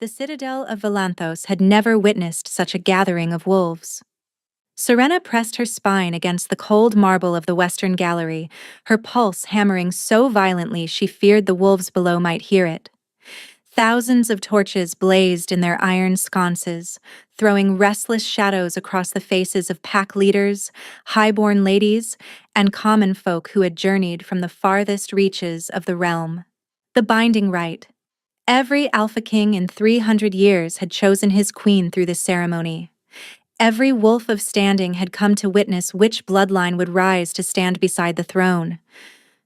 The citadel of Valanthos had never witnessed such a gathering of wolves. Serena pressed her spine against the cold marble of the western gallery, her pulse hammering so violently she feared the wolves below might hear it. Thousands of torches blazed in their iron sconces, throwing restless shadows across the faces of pack leaders, high-born ladies, and common folk who had journeyed from the farthest reaches of the realm. The binding rite. Every Alpha King in 300 years had chosen his queen through this ceremony. Every wolf of standing had come to witness which bloodline would rise to stand beside the throne.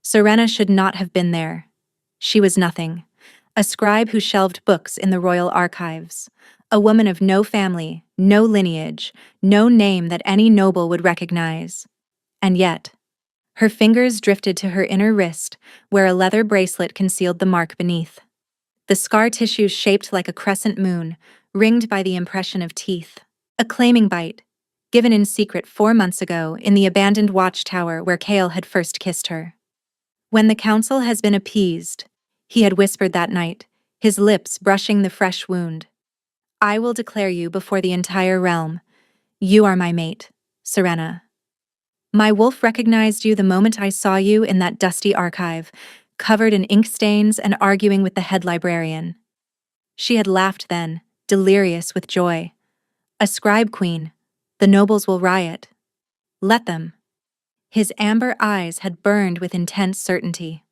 Serena should not have been there. She was nothing. A scribe who shelved books in the royal archives. A woman of no family, no lineage, no name that any noble would recognize. And yet, her fingers drifted to her inner wrist, where a leather bracelet concealed the mark beneath. The scar tissue shaped like a crescent moon, ringed by the impression of teeth. A claiming bite, given in secret 4 months ago in the abandoned watchtower where Chaol had first kissed her. When the council has been appeased, he had whispered that night, his lips brushing the fresh wound. I will declare you before the entire realm. You are my mate, Serena. My wolf recognized you the moment I saw you in that dusty archive, covered in ink stains and arguing with the head librarian. She had laughed then, delirious with joy. A scribe queen. The nobles will riot. Let them. His amber eyes had burned with intense certainty.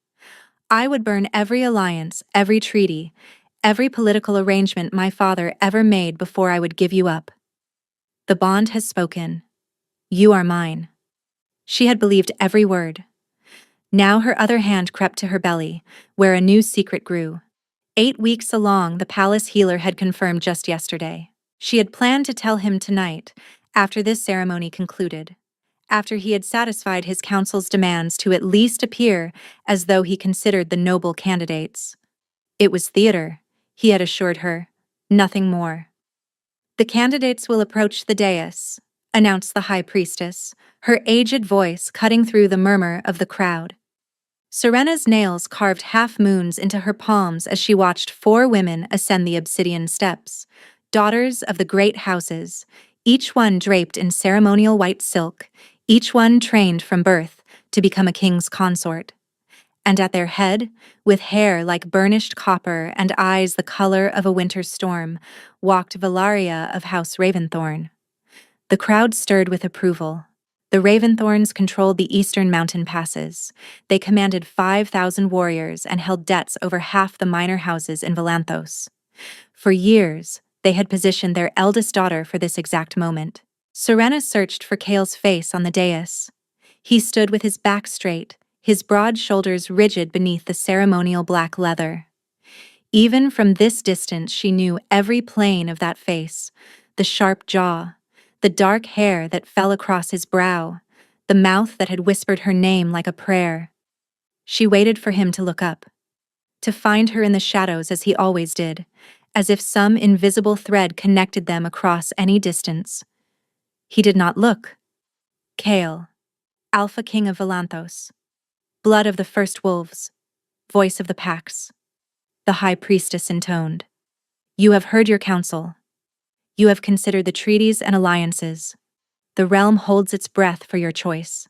I would burn every alliance, every treaty, every political arrangement my father ever made before I would give you up. The bond has spoken. You are mine. She had believed every word. Now her other hand crept to her belly, where a new secret grew. 8 weeks along, the palace healer had confirmed just yesterday. She had planned to tell him tonight, after this ceremony concluded, after he had satisfied his council's demands to at least appear as though he considered the noble candidates. It was theater, he had assured her, nothing more. The candidates will approach the dais, announced the high priestess, her aged voice cutting through the murmur of the crowd. Serena's nails carved half-moons into her palms as she watched 4 women ascend the obsidian steps, daughters of the great houses, each one draped in ceremonial white silk, each one trained from birth to become a king's consort. And at their head, with hair like burnished copper and eyes the color of a winter storm, walked Valaria of House Raventhorn. The crowd stirred with approval. The Raventhorns controlled the eastern mountain passes. They commanded 5,000 warriors and held debts over half the minor houses in Valanthos. For years, they had positioned their eldest daughter for this exact moment. Serena searched for Chaol's face on the dais. He stood with his back straight, his broad shoulders rigid beneath the ceremonial black leather. Even from this distance she knew every plane of that face, the sharp jaw, the dark hair that fell across his brow, the mouth that had whispered her name like a prayer. She waited for him to look up, to find her in the shadows as he always did, as if some invisible thread connected them across any distance. He did not look. Chaol, Alpha King of Valanthos, blood of the first wolves, voice of the packs. The high priestess intoned. You have heard your counsel. You have considered the treaties and alliances. The realm holds its breath for your choice.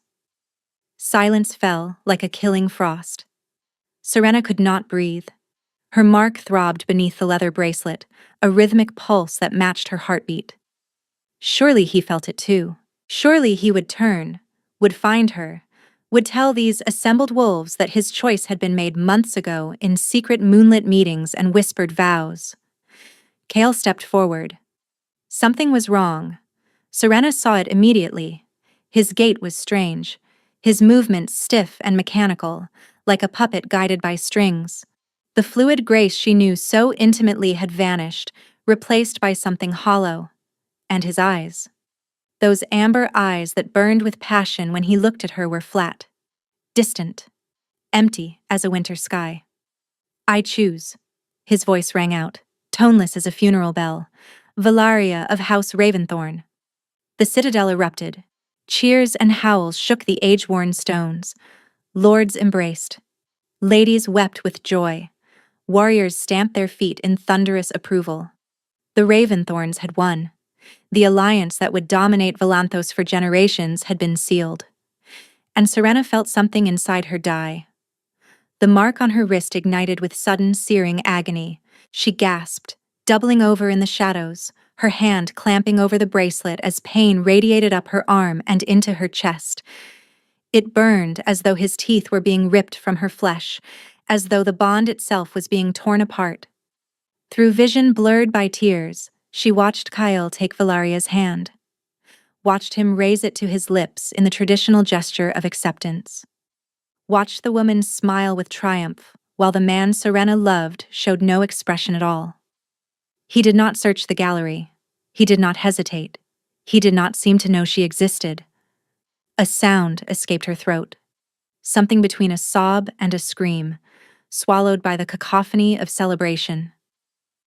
Silence fell like a killing frost. Serena could not breathe. Her mark throbbed beneath the leather bracelet, a rhythmic pulse that matched her heartbeat. Surely he felt it too. Surely he would turn, would find her, would tell these assembled wolves that his choice had been made months ago in secret moonlit meetings and whispered vows. Chaol stepped forward. Something was wrong. Serena saw it immediately. His gait was strange, his movements stiff and mechanical, like a puppet guided by strings. The fluid grace she knew so intimately had vanished, replaced by something hollow. And his eyes. Those amber eyes that burned with passion when he looked at her were flat, distant, empty as a winter sky. I choose. His voice rang out, toneless as a funeral bell. Valaria of House Raventhorn. The citadel erupted. Cheers and howls shook the age-worn stones. Lords embraced. Ladies wept with joy. Warriors stamped their feet in thunderous approval. The Raventhorns had won. The alliance that would dominate Volanthos for generations had been sealed. And Serena felt something inside her die. The mark on her wrist ignited with sudden, searing agony. She gasped, doubling over in the shadows, her hand clamping over the bracelet as pain radiated up her arm and into her chest. It burned as though his teeth were being ripped from her flesh, as though the bond itself was being torn apart. Through vision blurred by tears, she watched Kyle take Valaria's hand. Watched him raise it to his lips in the traditional gesture of acceptance. Watched the woman smile with triumph, while the man Serena loved showed no expression at all. He did not search the gallery. He did not hesitate. He did not seem to know she existed. A sound escaped her throat. Something between a sob and a scream, swallowed by the cacophony of celebration.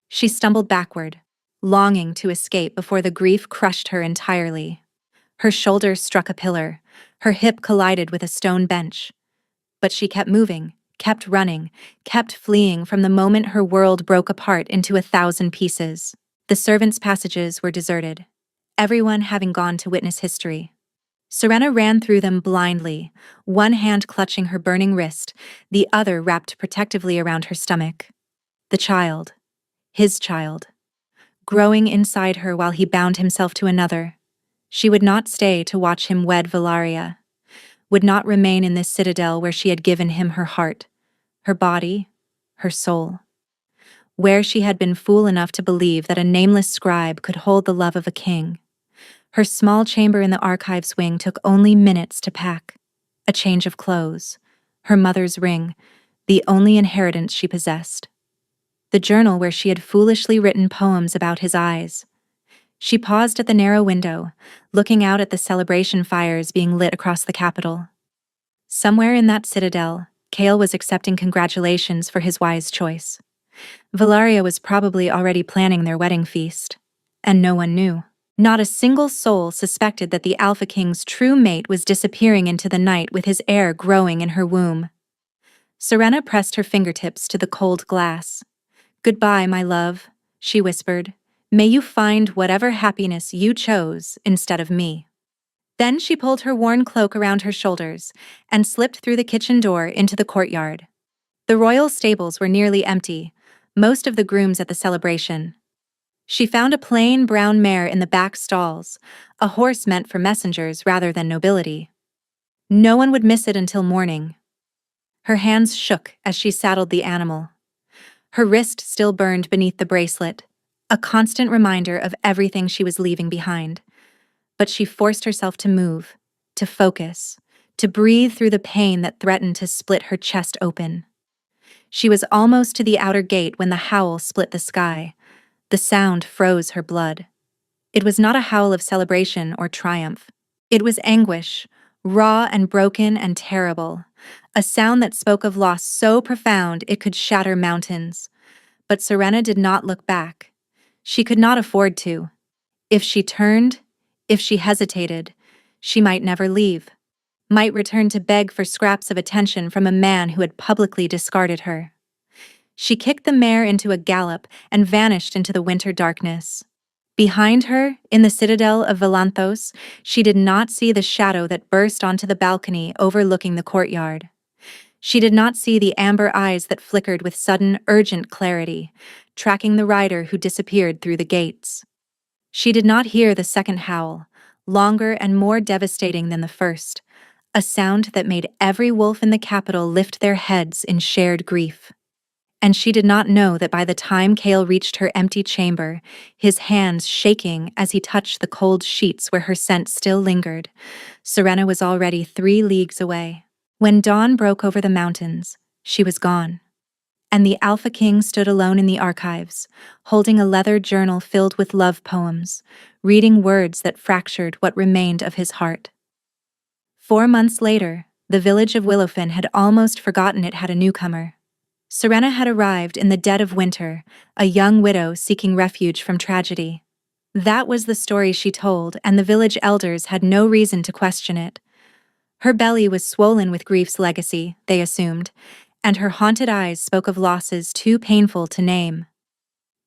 She stumbled backward, longing to escape before the grief crushed her entirely. Her shoulder struck a pillar, her hip collided with a stone bench. But she kept moving, kept running, kept fleeing from the moment her world broke apart into 1,000 pieces. The servants' passages were deserted, everyone having gone to witness history. Serena ran through them blindly, one hand clutching her burning wrist, the other wrapped protectively around her stomach. The child, his child, growing inside her while he bound himself to another. She would not stay to watch him wed Valaria, would not remain in this citadel where she had given him her heart, her body, her soul. Where she had been fool enough to believe that a nameless scribe could hold the love of a king. Her small chamber in the archives wing took only minutes to pack. A change of clothes, her mother's ring, the only inheritance she possessed. The journal where she had foolishly written poems about his eyes. She paused at the narrow window, looking out at the celebration fires being lit across the capital. Somewhere in that citadel, Kale was accepting congratulations for his wise choice. Valaria was probably already planning their wedding feast. And no one knew. Not a single soul suspected that the Alpha King's true mate was disappearing into the night with his heir growing in her womb. Serena pressed her fingertips to the cold glass. "Goodbye, my love," she whispered. "May you find whatever happiness you chose instead of me." Then she pulled her worn cloak around her shoulders and slipped through the kitchen door into the courtyard. The royal stables were nearly empty, most of the grooms at the celebration. She found a plain brown mare in the back stalls, a horse meant for messengers rather than nobility. No one would miss it until morning. Her hands shook as she saddled the animal. Her wrist still burned beneath the bracelet, a constant reminder of everything she was leaving behind. But she forced herself to move, to focus, to breathe through the pain that threatened to split her chest open. She was almost to the outer gate when the howl split the sky. The sound froze her blood. It was not a howl of celebration or triumph. It was anguish, raw and broken and terrible, a sound that spoke of loss so profound it could shatter mountains. But Serena did not look back. She could not afford to. If she turned, if she hesitated, she might never leave, might return to beg for scraps of attention from a man who had publicly discarded her. She kicked the mare into a gallop and vanished into the winter darkness. Behind her, in the citadel of Volanthos, she did not see the shadow that burst onto the balcony overlooking the courtyard. She did not see the amber eyes that flickered with sudden, urgent clarity, tracking the rider who disappeared through the gates. She did not hear the second howl, longer and more devastating than the first, a sound that made every wolf in the capital lift their heads in shared grief. And she did not know that by the time Kale reached her empty chamber, his hands shaking as he touched the cold sheets where her scent still lingered, Serena was already 3 leagues away. When dawn broke over the mountains, she was gone. And the Alpha King stood alone in the archives, holding a leather journal filled with love poems, reading words that fractured what remained of his heart. 4 months later, the village of Willowfen had almost forgotten it had a newcomer. Serena had arrived in the dead of winter, a young widow seeking refuge from tragedy. That was the story she told, and the village elders had no reason to question it. Her belly was swollen with grief's legacy, they assumed, and her haunted eyes spoke of losses too painful to name.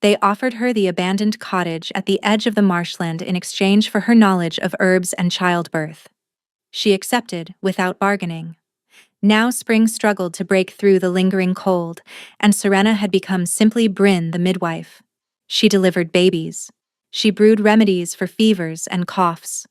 They offered her the abandoned cottage at the edge of the marshland in exchange for her knowledge of herbs and childbirth. She accepted without bargaining. Now spring struggled to break through the lingering cold, and Serena had become simply Bryn the midwife. She delivered babies. She brewed remedies for fevers and coughs.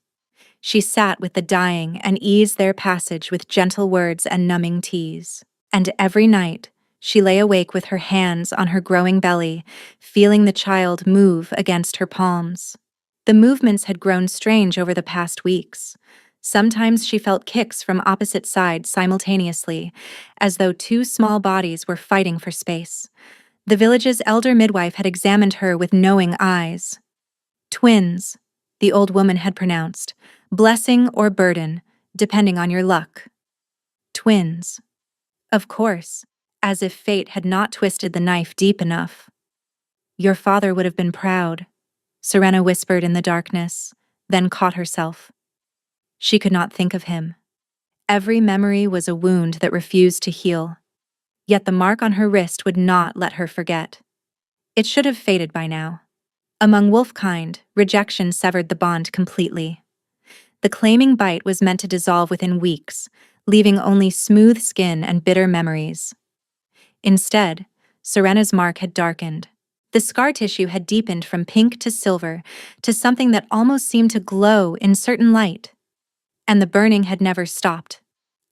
She sat with the dying and eased their passage with gentle words and numbing teas. And every night, she lay awake with her hands on her growing belly, feeling the child move against her palms. The movements had grown strange over the past weeks. Sometimes she felt kicks from opposite sides simultaneously, as though two small bodies were fighting for space. The village's elder midwife had examined her with knowing eyes. Twins, the old woman had pronounced, blessing or burden, depending on your luck. Twins. Of course, as if fate had not twisted the knife deep enough. Your father would have been proud, Serena whispered in the darkness, then caught herself. She could not think of him. Every memory was a wound that refused to heal. Yet the mark on her wrist would not let her forget. It should have faded by now. Among wolfkind, rejection severed the bond completely. The claiming bite was meant to dissolve within weeks, leaving only smooth skin and bitter memories. Instead, Serena's mark had darkened. The scar tissue had deepened from pink to silver to something that almost seemed to glow in certain light. And the burning had never stopped.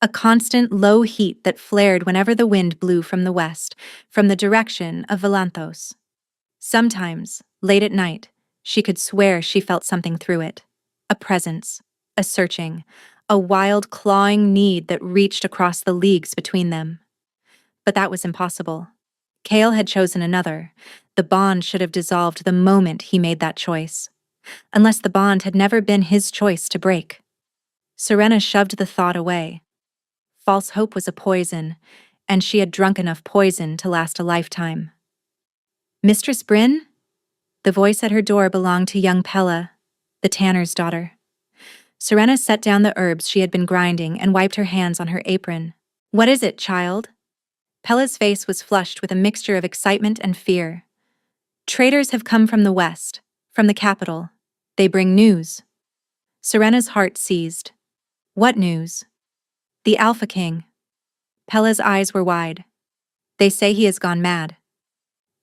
A constant low heat that flared whenever the wind blew from the west, from the direction of Valanthos. Sometimes, late at night, she could swear she felt something through it. A presence, a searching, a wild clawing need that reached across the leagues between them. But that was impossible. Cale had chosen another. The bond should have dissolved the moment he made that choice. Unless the bond had never been his choice to break. Serena shoved the thought away. False hope was a poison, and she had drunk enough poison to last a lifetime. Mistress Bryn? The voice at her door belonged to young Pella, the tanner's daughter. Serena set down the herbs she had been grinding and wiped her hands on her apron. What is it, child? Pella's face was flushed with a mixture of excitement and fear. Traders have come from the west, from the capital. They bring news. Serena's heart seized. What news? The Alpha King. Pella's eyes were wide. They say he has gone mad.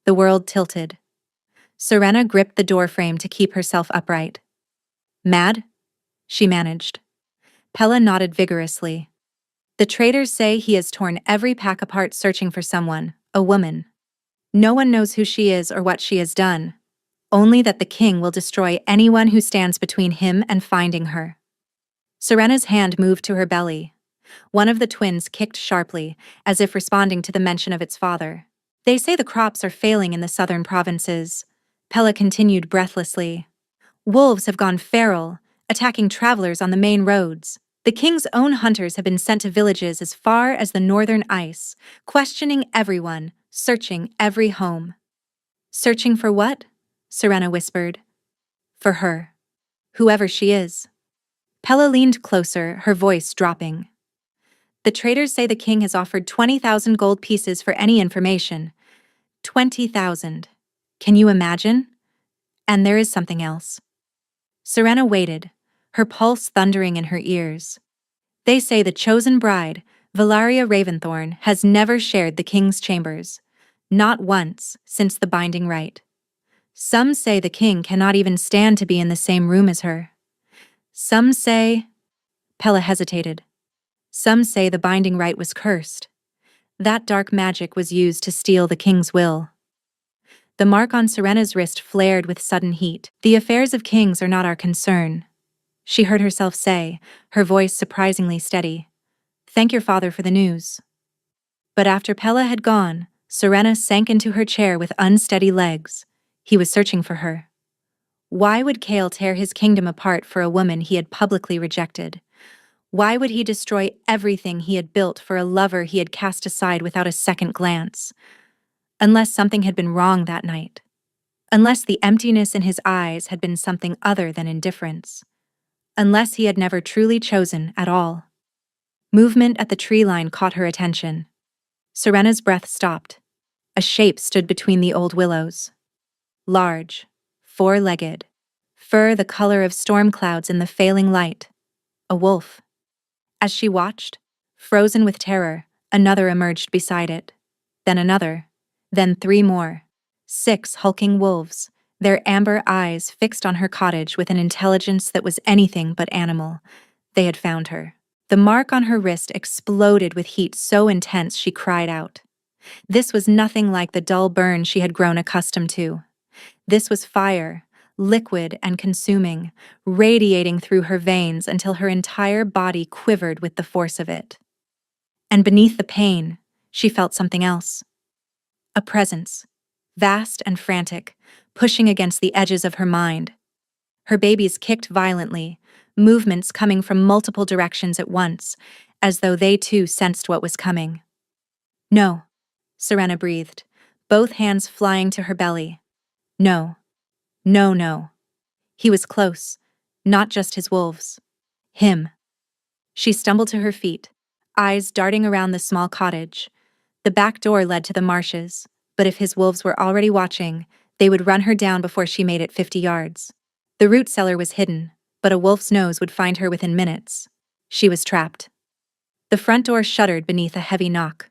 The world tilted. Serena gripped the doorframe to keep herself upright. Mad? She managed. Pella nodded vigorously. The traders say he has torn every pack apart searching for someone, a woman. No one knows who she is or what she has done. Only that the king will destroy anyone who stands between him and finding her. Serena's hand moved to her belly. One of the twins kicked sharply, as if responding to the mention of its father. They say the crops are failing in the southern provinces. Pella continued breathlessly. Wolves have gone feral, attacking travelers on the main roads. The king's own hunters have been sent to villages as far as the northern ice, questioning everyone, searching every home. Searching for what? Serena whispered. For her. Whoever she is. Pella leaned closer, her voice dropping. The traders say the king has offered 20,000 gold pieces for any information. 20,000. Can you imagine? And there is something else. Serena waited, her pulse thundering in her ears. They say the chosen bride, Valaria Raventhorn, has never shared the king's chambers. Not once since the binding rite. Some say the king cannot even stand to be in the same room as her. Some say... Pella hesitated. Some say the binding rite was cursed. That dark magic was used to steal the king's will. The mark on Serena's wrist flared with sudden heat. The affairs of kings are not our concern. She heard herself say, her voice surprisingly steady. Thank your father for the news. But after Pella had gone, Serena sank into her chair with unsteady legs. He was searching for her. Why would Cale tear his kingdom apart for a woman he had publicly rejected? Why would he destroy everything he had built for a lover he had cast aside without a second glance? Unless something had been wrong that night. Unless the emptiness in his eyes had been something other than indifference. Unless he had never truly chosen at all. Movement at the tree line caught her attention. Serena's breath stopped. A shape stood between the old willows. Large, four-legged, fur the color of storm clouds in the failing light. A wolf. As she watched, frozen with terror, another emerged beside it. Then another. Then three more. 6 hulking wolves, their amber eyes fixed on her cottage with an intelligence that was anything but animal. They had found her. The mark on her wrist exploded with heat so intense she cried out. This was nothing like the dull burn she had grown accustomed to. This was fire, liquid and consuming, radiating through her veins until her entire body quivered with the force of it. And beneath the pain, she felt something else. A presence, vast and frantic, pushing against the edges of her mind. Her babies kicked violently, movements coming from multiple directions at once, as though they too sensed what was coming. "No," Serena breathed, both hands flying to her belly. "No. No, no." He was close, not just his wolves. Him. She stumbled to her feet, eyes darting around the small cottage. The back door led to the marshes, but if his wolves were already watching, they would run her down before she made it 50 yards. The root cellar was hidden, but a wolf's nose would find her within minutes. She was trapped. The front door shuddered beneath a heavy knock.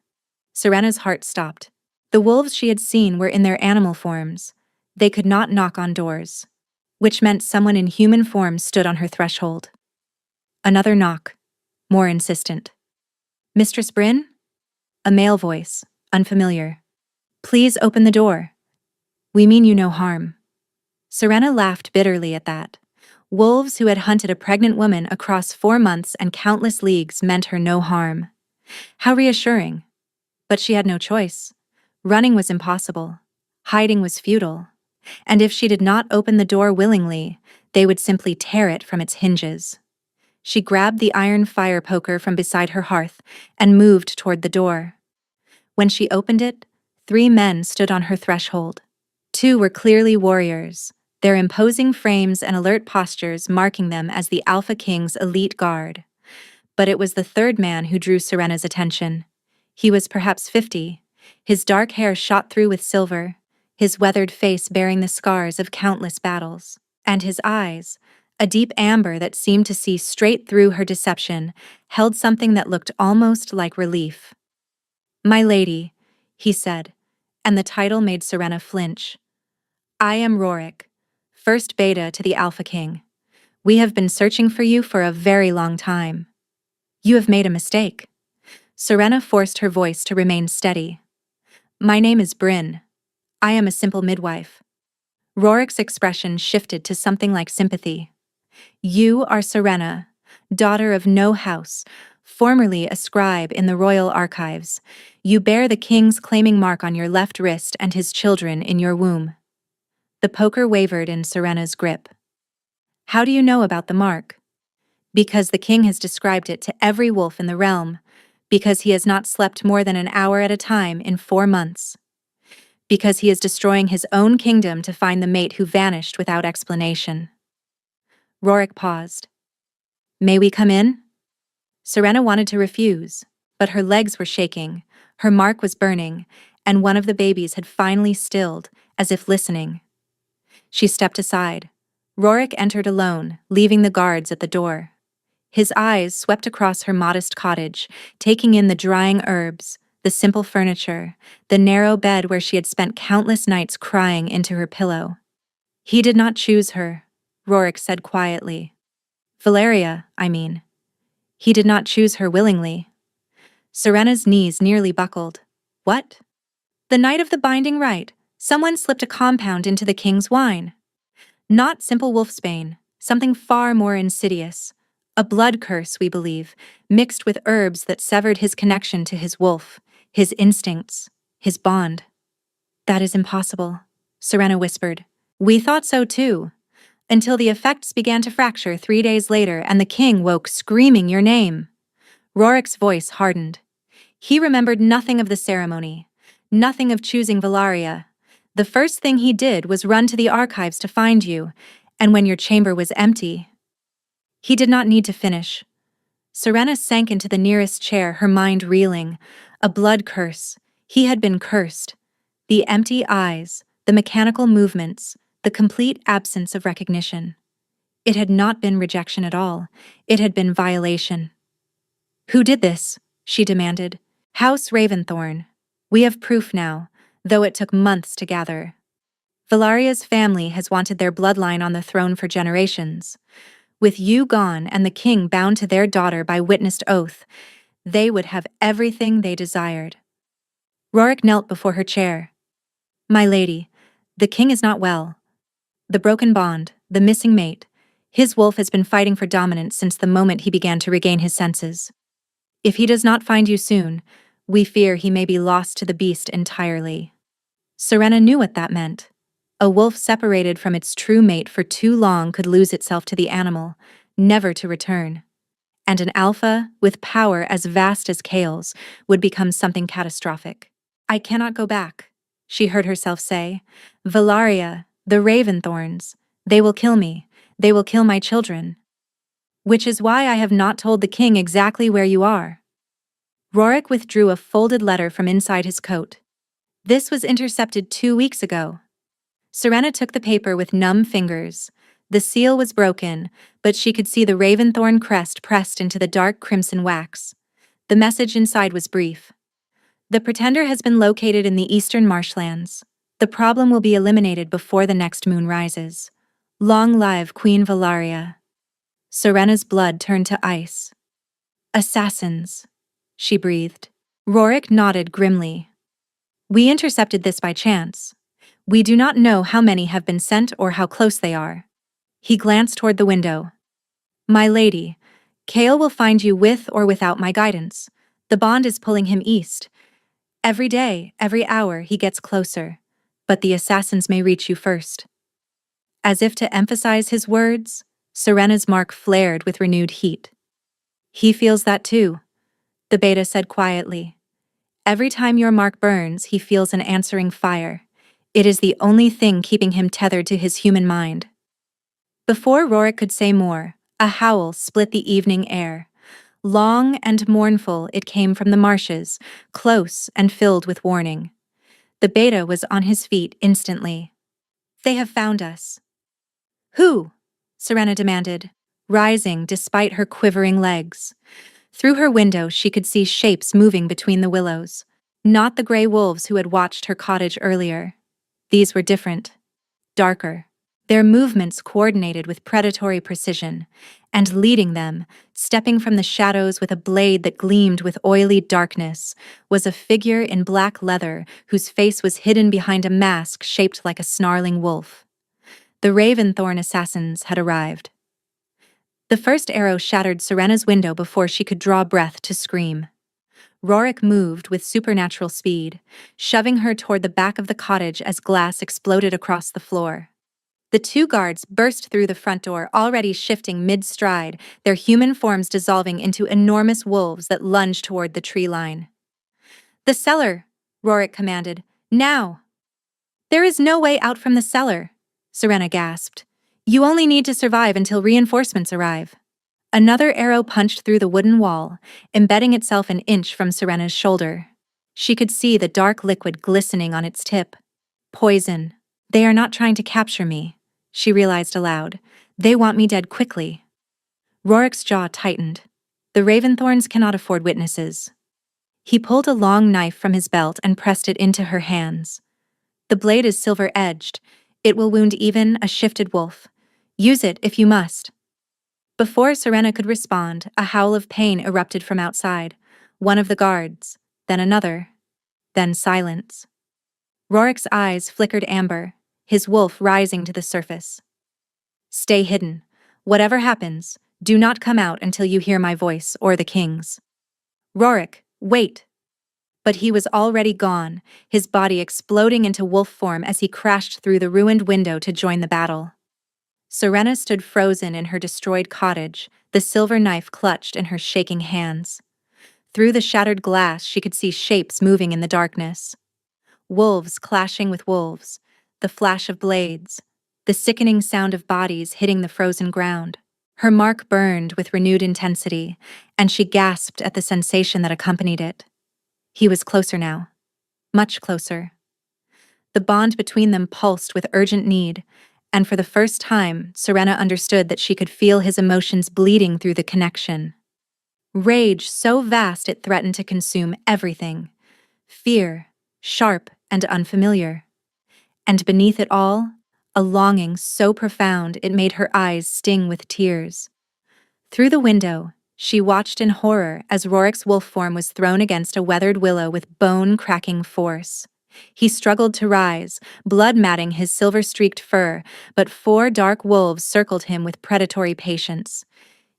Serena's heart stopped. The wolves she had seen were in their animal forms. They could not knock on doors, which meant someone in human form stood on her threshold. Another knock, more insistent. "Mistress Bryn?" A male voice, unfamiliar. "Please open the door. We mean you no harm." Serena laughed bitterly at that. Wolves who had hunted a pregnant woman across 4 months and countless leagues meant her no harm. How reassuring. But she had no choice. Running was impossible. Hiding was futile. And if she did not open the door willingly, they would simply tear it from its hinges. She grabbed the iron fire poker from beside her hearth and moved toward the door. When she opened it, 3 men stood on her threshold. 2 were clearly warriors, their imposing frames and alert postures marking them as the Alpha King's elite guard. But it was the 3rd man who drew Serena's attention. He was perhaps 50, his dark hair shot through with silver, his weathered face bearing the scars of countless battles, and his eyes, a deep amber that seemed to see straight through her deception, held something that looked almost like relief. "My lady," he said, and the title made Serena flinch. "I am Rorik, first beta to the Alpha King. We have been searching for you for a very long time." "You have made a mistake." Serena forced her voice to remain steady. "My name is Bryn. I am a simple midwife." Rorik's expression shifted to something like sympathy. "You are Serena, daughter of No House, formerly a scribe in the royal archives. You bear the king's claiming mark on your left wrist and his children in your womb." The poker wavered in Serena's grip. "How do you know about the mark?" "Because the king has described it to every wolf in the realm. Because he has not slept more than an hour at a time in 4 months. Because he is destroying his own kingdom to find the mate who vanished without explanation." Rorik paused. "May we come in?" Serena wanted to refuse, but her legs were shaking, her mark was burning, and one of the babies had finally stilled, as if listening. She stepped aside. Rorik entered alone, leaving the guards at the door. His eyes swept across her modest cottage, taking in the drying herbs, the simple furniture, the narrow bed where she had spent countless nights crying into her pillow. "He did not choose her," Rorik said quietly. "Valeria, I mean. He did not choose her willingly." Serena's knees nearly buckled. "What?" "The night of the binding rite, someone slipped a compound into the king's wine. Not simple wolfsbane, something far more insidious. A blood curse, we believe, mixed with herbs that severed his connection to his wolf, his instincts, his bond." "That is impossible," Serena whispered. "We thought so too, until the effects began to fracture 3 days later and the king woke screaming your name." Rorik's voice hardened. He remembered nothing of the ceremony, nothing of choosing Valaria. The first thing he did was run to the archives to find you, and when your chamber was empty. He did not need to finish. Serena sank into the nearest chair, her mind reeling. A blood curse. He had been cursed. The empty eyes, the mechanical movements, the complete absence of recognition. It had not been rejection at all. It had been violation. "Who did this?" she demanded. "House Raventhorn. We have proof now, though it took months to gather. Valaria's family has wanted their bloodline on the throne for generations. With you gone and the king bound to their daughter by witnessed oath, they would have everything they desired." Rorik knelt before her chair. "My lady, the king is not well. The broken bond, the missing mate, his wolf has been fighting for dominance since the moment he began to regain his senses. If he does not find you soon, we fear he may be lost to the beast entirely." Serena knew what that meant. A wolf separated from its true mate for too long could lose itself to the animal, never to return. And an alpha, with power as vast as Kale's, would become something catastrophic. "I cannot go back," she heard herself say. "Valaria, the Raventhorns, they will kill me. They will kill my children. Which is why I have not told the king exactly where you are." Rorik withdrew a folded letter from inside his coat. "This was intercepted 2 weeks ago." Serena took the paper with numb fingers. The seal was broken, but she could see the Raventhorn crest pressed into the dark crimson wax. The message inside was brief. "The pretender has been located in the eastern marshlands. The problem will be eliminated before the next moon rises. Long live Queen Valaria." Serena's blood turned to ice. "Assassins," she breathed. Rorik nodded grimly. "We intercepted this by chance. We do not know how many have been sent or how close they are." He glanced toward the window. "My lady, Kale will find you with or without my guidance. The bond is pulling him east. Every day, every hour, he gets closer. But the assassins may reach you first." As if to emphasize his words, Serena's mark flared with renewed heat. "He feels that too," the beta said quietly. "Every time your mark burns, he feels an answering fire. It is the only thing keeping him tethered to his human mind." Before Rorik could say more, a howl split the evening air. Long and mournful, it came from the marshes, close and filled with warning. The beta was on his feet instantly. "They have found us." "Who?" Serena demanded, rising despite her quivering legs. Through her window she could see shapes moving between the willows. Not the gray wolves who had watched her cottage earlier. These were different. Darker. Their movements coordinated with predatory precision, and leading them, stepping from the shadows with a blade that gleamed with oily darkness, was a figure in black leather whose face was hidden behind a mask shaped like a snarling wolf. The Raventhorn assassins had arrived. The first arrow shattered Serena's window before she could draw breath to scream. Rorik moved with supernatural speed, shoving her toward the back of the cottage as glass exploded across the floor. The 2 guards burst through the front door, already shifting mid-stride, their human forms dissolving into enormous wolves that lunged toward the tree line. "The cellar," Rorik commanded. "Now!" "There is no way out from the cellar," Serena gasped. "You only need to survive until reinforcements arrive." Another arrow punched through the wooden wall, embedding itself an inch from Serena's shoulder. She could see the dark liquid glistening on its tip. "Poison. They are not trying to capture me," she realized aloud. "They want me dead quickly." Rorik's jaw tightened. The Raventhorns cannot afford witnesses. He pulled a long knife from his belt and pressed it into her hands. "The blade is silver-edged. It will wound even a shifted wolf. Use it if you must." Before Serena could respond, a howl of pain erupted from outside. One of the guards, then another, then silence. Rorik's eyes flickered amber, his wolf rising to the surface. "Stay hidden. Whatever happens, do not come out until you hear my voice or the king's." "Rorik, wait!" But he was already gone, his body exploding into wolf form as he crashed through the ruined window to join the battle. Serena stood frozen in her destroyed cottage, the silver knife clutched in her shaking hands. Through the shattered glass, she could see shapes moving in the darkness. Wolves clashing with wolves, the flash of blades, the sickening sound of bodies hitting the frozen ground. Her mark burned with renewed intensity, and she gasped at the sensation that accompanied it. He was closer now, much closer. The bond between them pulsed with urgent need, and for the first time, Serena understood that she could feel his emotions bleeding through the connection. Rage so vast it threatened to consume everything. Fear, sharp and unfamiliar. And beneath it all, a longing so profound it made her eyes sting with tears. Through the window, she watched in horror as Rorik's wolf form was thrown against a weathered willow with bone-cracking force. He struggled to rise, blood matting his silver-streaked fur, but 4 dark wolves circled him with predatory patience.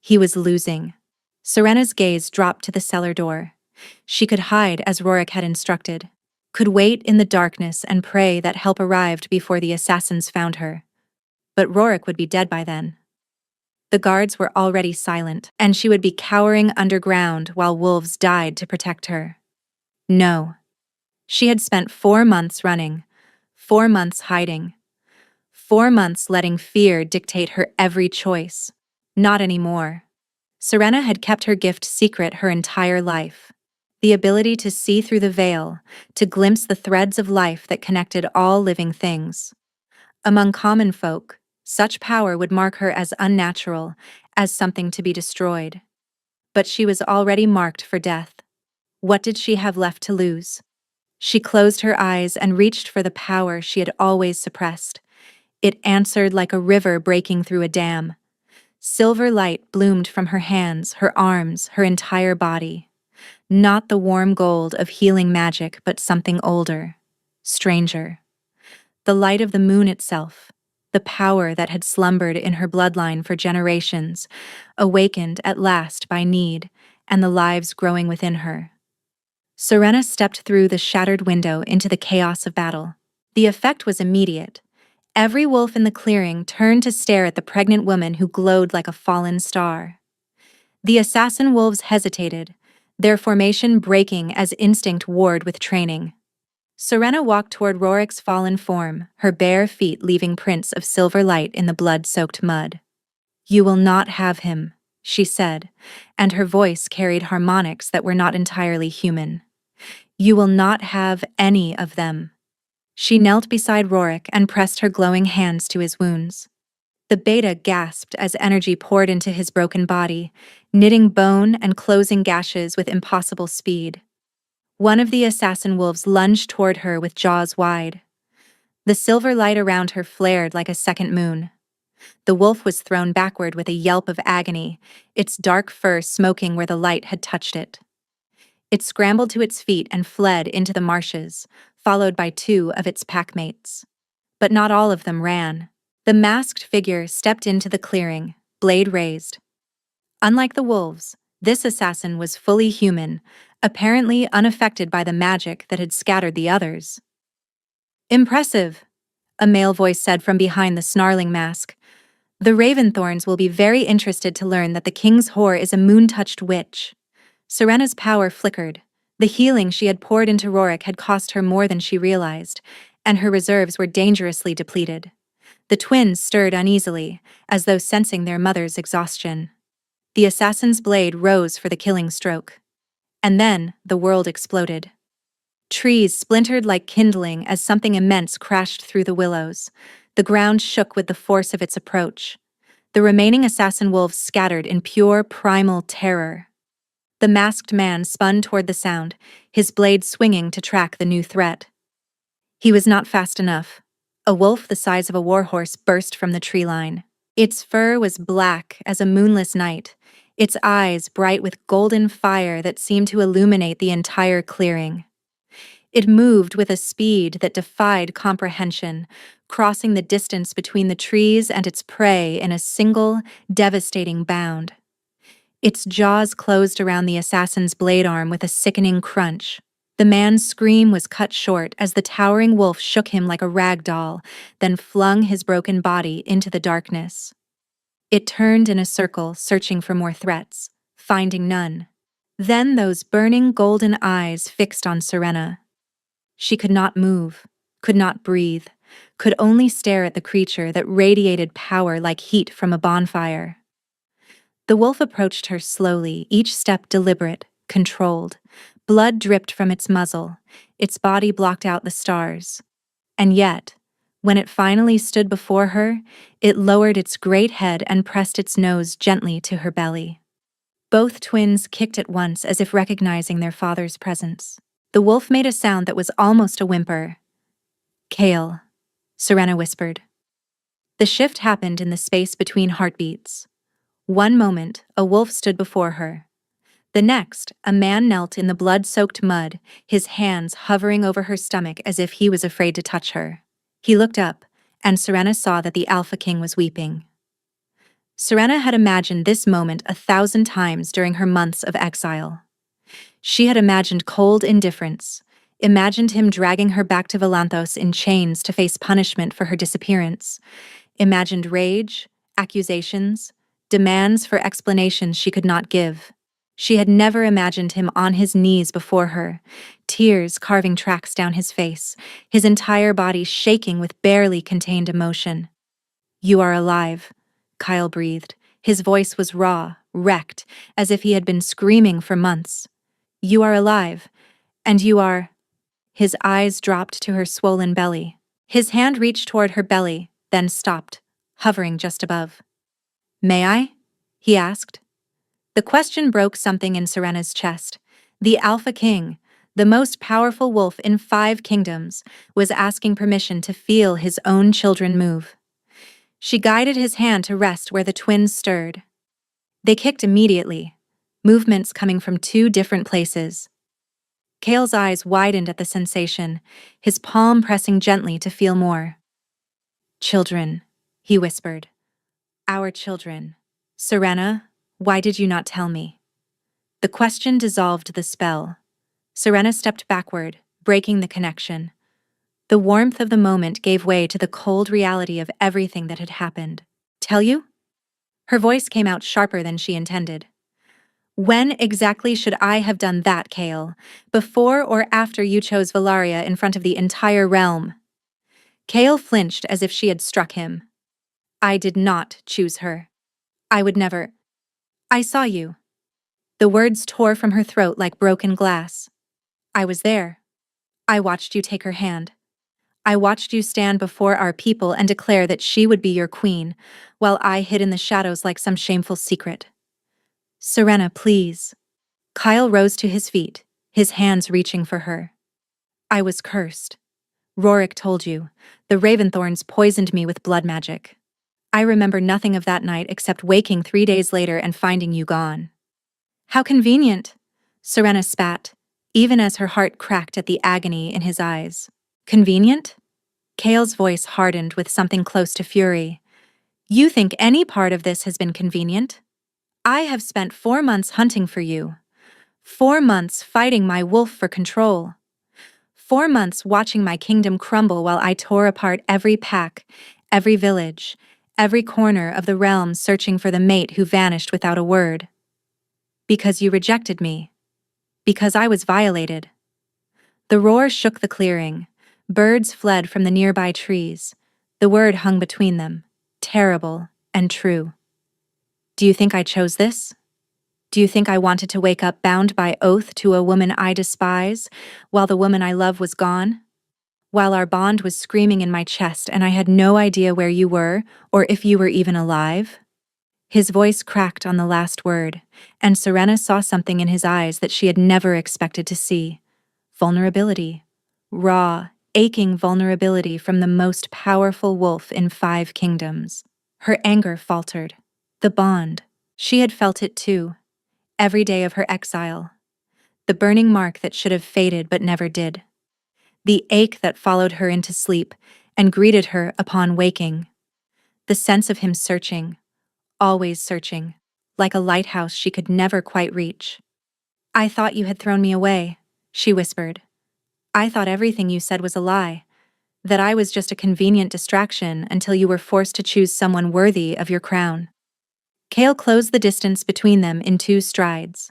He was losing. Serena's gaze dropped to the cellar door. She could hide as Rorik had instructed, could wait in the darkness and pray that help arrived before the assassins found her. But Rorik would be dead by then. The guards were already silent, and she would be cowering underground while wolves died to protect her. No. She had spent 4 months running, 4 months hiding, 4 months letting fear dictate her every choice. Not anymore. Serena had kept her gift secret her entire life. The ability to see through the veil, to glimpse the threads of life that connected all living things. Among common folk, such power would mark her as unnatural, as something to be destroyed. But she was already marked for death. What did she have left to lose? She closed her eyes and reached for the power she had always suppressed. It answered like a river breaking through a dam. Silver light bloomed from her hands, her arms, her entire body. Not the warm gold of healing magic, but something older, stranger. The light of the moon itself, the power that had slumbered in her bloodline for generations, awakened at last by need and the lives growing within her. Serena stepped through the shattered window into the chaos of battle. The effect was immediate. Every wolf in the clearing turned to stare at the pregnant woman who glowed like a fallen star. The assassin wolves hesitated, their formation breaking as instinct warred with training. Serena walked toward Rorik's fallen form, her bare feet leaving prints of silver light in the blood-soaked mud. "You will not have him," she said, and her voice carried harmonics that were not entirely human. "You will not have any of them." She knelt beside Rorik and pressed her glowing hands to his wounds. The beta gasped as energy poured into his broken body, knitting bone and closing gashes with impossible speed. One of the assassin wolves lunged toward her with jaws wide. The silver light around her flared like a second moon. The wolf was thrown backward with a yelp of agony, its dark fur smoking where the light had touched it. It scrambled to its feet and fled into the marshes, followed by 2 of its packmates. But not all of them ran. The masked figure stepped into the clearing, blade raised. Unlike the wolves, this assassin was fully human, apparently unaffected by the magic that had scattered the others. "Impressive," a male voice said from behind the snarling mask. "The Raventhorns will be very interested to learn that the king's whore is a moon-touched witch." Serena's power flickered. The healing she had poured into Rorik had cost her more than she realized, and her reserves were dangerously depleted. The twins stirred uneasily, as though sensing their mother's exhaustion. The assassin's blade rose for the killing stroke. And then, the world exploded. Trees splintered like kindling as something immense crashed through the willows. The ground shook with the force of its approach. The remaining assassin wolves scattered in pure, primal terror. The masked man spun toward the sound, his blade swinging to track the new threat. He was not fast enough. A wolf the size of a warhorse burst from the tree line. Its fur was black as a moonless night, its eyes bright with golden fire that seemed to illuminate the entire clearing. It moved with a speed that defied comprehension, crossing the distance between the trees and its prey in a single, devastating bound. Its jaws closed around the assassin's blade arm with a sickening crunch. The man's scream was cut short as the towering wolf shook him like a rag doll, then flung his broken body into the darkness. It turned in a circle, searching for more threats, finding none. Then those burning golden eyes fixed on Serena. She could not move, could not breathe, could only stare at the creature that radiated power like heat from a bonfire. The wolf approached her slowly, each step deliberate, controlled, Blood dripped from its muzzle, its body blocked out the stars. And yet, when it finally stood before her, it lowered its great head and pressed its nose gently to her belly. Both twins kicked at once as if recognizing their father's presence. The wolf made a sound that was almost a whimper. "Kale," Serena whispered. The shift happened in the space between heartbeats. One moment, a wolf stood before her. The next, a man knelt in the blood-soaked mud, his hands hovering over her stomach as if he was afraid to touch her. He looked up, and Serena saw that the Alpha King was weeping. Serena had imagined this moment 1,000 times during her months of exile. She had imagined cold indifference, imagined him dragging her back to Volanthos in chains to face punishment for her disappearance, imagined rage, accusations, demands for explanations she could not give. She had never imagined him on his knees before her, tears carving tracks down his face, his entire body shaking with barely contained emotion. "You are alive," Kyle breathed. His voice was raw, wrecked, as if he had been screaming for months. "You are alive, and you are—" His eyes dropped to her swollen belly. His hand reached toward her belly, then stopped, hovering just above. "May I?" he asked. The question broke something in Serena's chest. The Alpha King, the most powerful wolf in 5 kingdoms, was asking permission to feel his own children move. She guided his hand to rest where the twins stirred. They kicked immediately, movements coming from 2 different places. Kale's eyes widened at the sensation, his palm pressing gently to feel more. "Children," he whispered. "Our children. Serena, why did you not tell me?" The question dissolved the spell. Serena stepped backward, breaking the connection. The warmth of the moment gave way to the cold reality of everything that had happened. "Tell you?" Her voice came out sharper than she intended. "When exactly should I have done that, Kale? Before or after you chose Valaria in front of the entire realm?" Kale flinched as if she had struck him. "I did not choose her. I would never. I saw you." The words tore from her throat like broken glass. "I was there. I watched you take her hand. I watched you stand before our people and declare that she would be your queen, while I hid in the shadows like some shameful secret." "Serena, please." Kyle rose to his feet, his hands reaching for her. "I was cursed. Rorik told you. The Raventhorns poisoned me with blood magic. I remember nothing of that night except waking 3 days later and finding you gone." "How convenient," Serena spat, even as her heart cracked at the agony in his eyes. "Convenient?" Kale's voice hardened with something close to fury. "You think any part of this has been convenient? I have spent 4 months hunting for you. 4 months fighting my wolf for control. 4 months watching my kingdom crumble while I tore apart every pack, every village, every corner of the realm searching for the mate who vanished without a word. Because you rejected me. Because I was violated." The roar shook the clearing. Birds fled from the nearby trees. The word hung between them, terrible and true. "Do you think I chose this? Do you think I wanted to wake up bound by oath to a woman I despise, while the woman I love was gone? While our bond was screaming in my chest and I had no idea where you were, or if you were even alive?" His voice cracked on the last word, and Serena saw something in his eyes that she had never expected to see. Vulnerability. Raw, aching vulnerability from the most powerful wolf in 5 kingdoms. Her anger faltered. The bond. She had felt it too. Every day of her exile. The burning mark that should have faded but never did. The ache that followed her into sleep and greeted her upon waking. The sense of him searching, always searching, like a lighthouse she could never quite reach. "I thought you had thrown me away," she whispered. "I thought everything you said was a lie, that I was just a convenient distraction until you were forced to choose someone worthy of your crown." Kale closed the distance between them in 2 strides.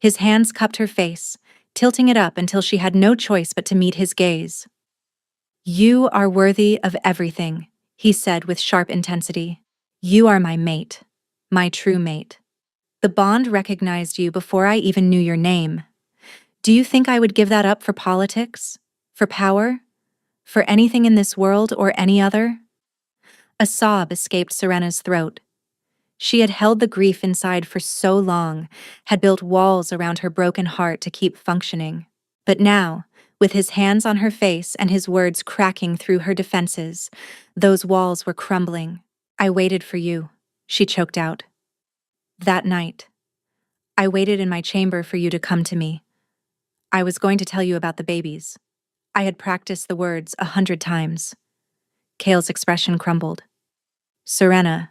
His hands cupped her face, tilting it up until she had no choice but to meet his gaze. "You are worthy of everything," he said with sharp intensity. "You are my mate, my true mate. The bond recognized you before I even knew your name. Do you think I would give that up for politics? For power? For anything in this world or any other? A sob escaped Serena's throat. She had held the grief inside for so long, had built walls around her broken heart to keep functioning. But now, with his hands on her face and his words cracking through her defenses, those walls were crumbling. I waited for you, she choked out. That night, I waited in my chamber for you to come to me. I was going to tell you about the babies. I had practiced the words 100 times. Kale's expression crumbled. Serena.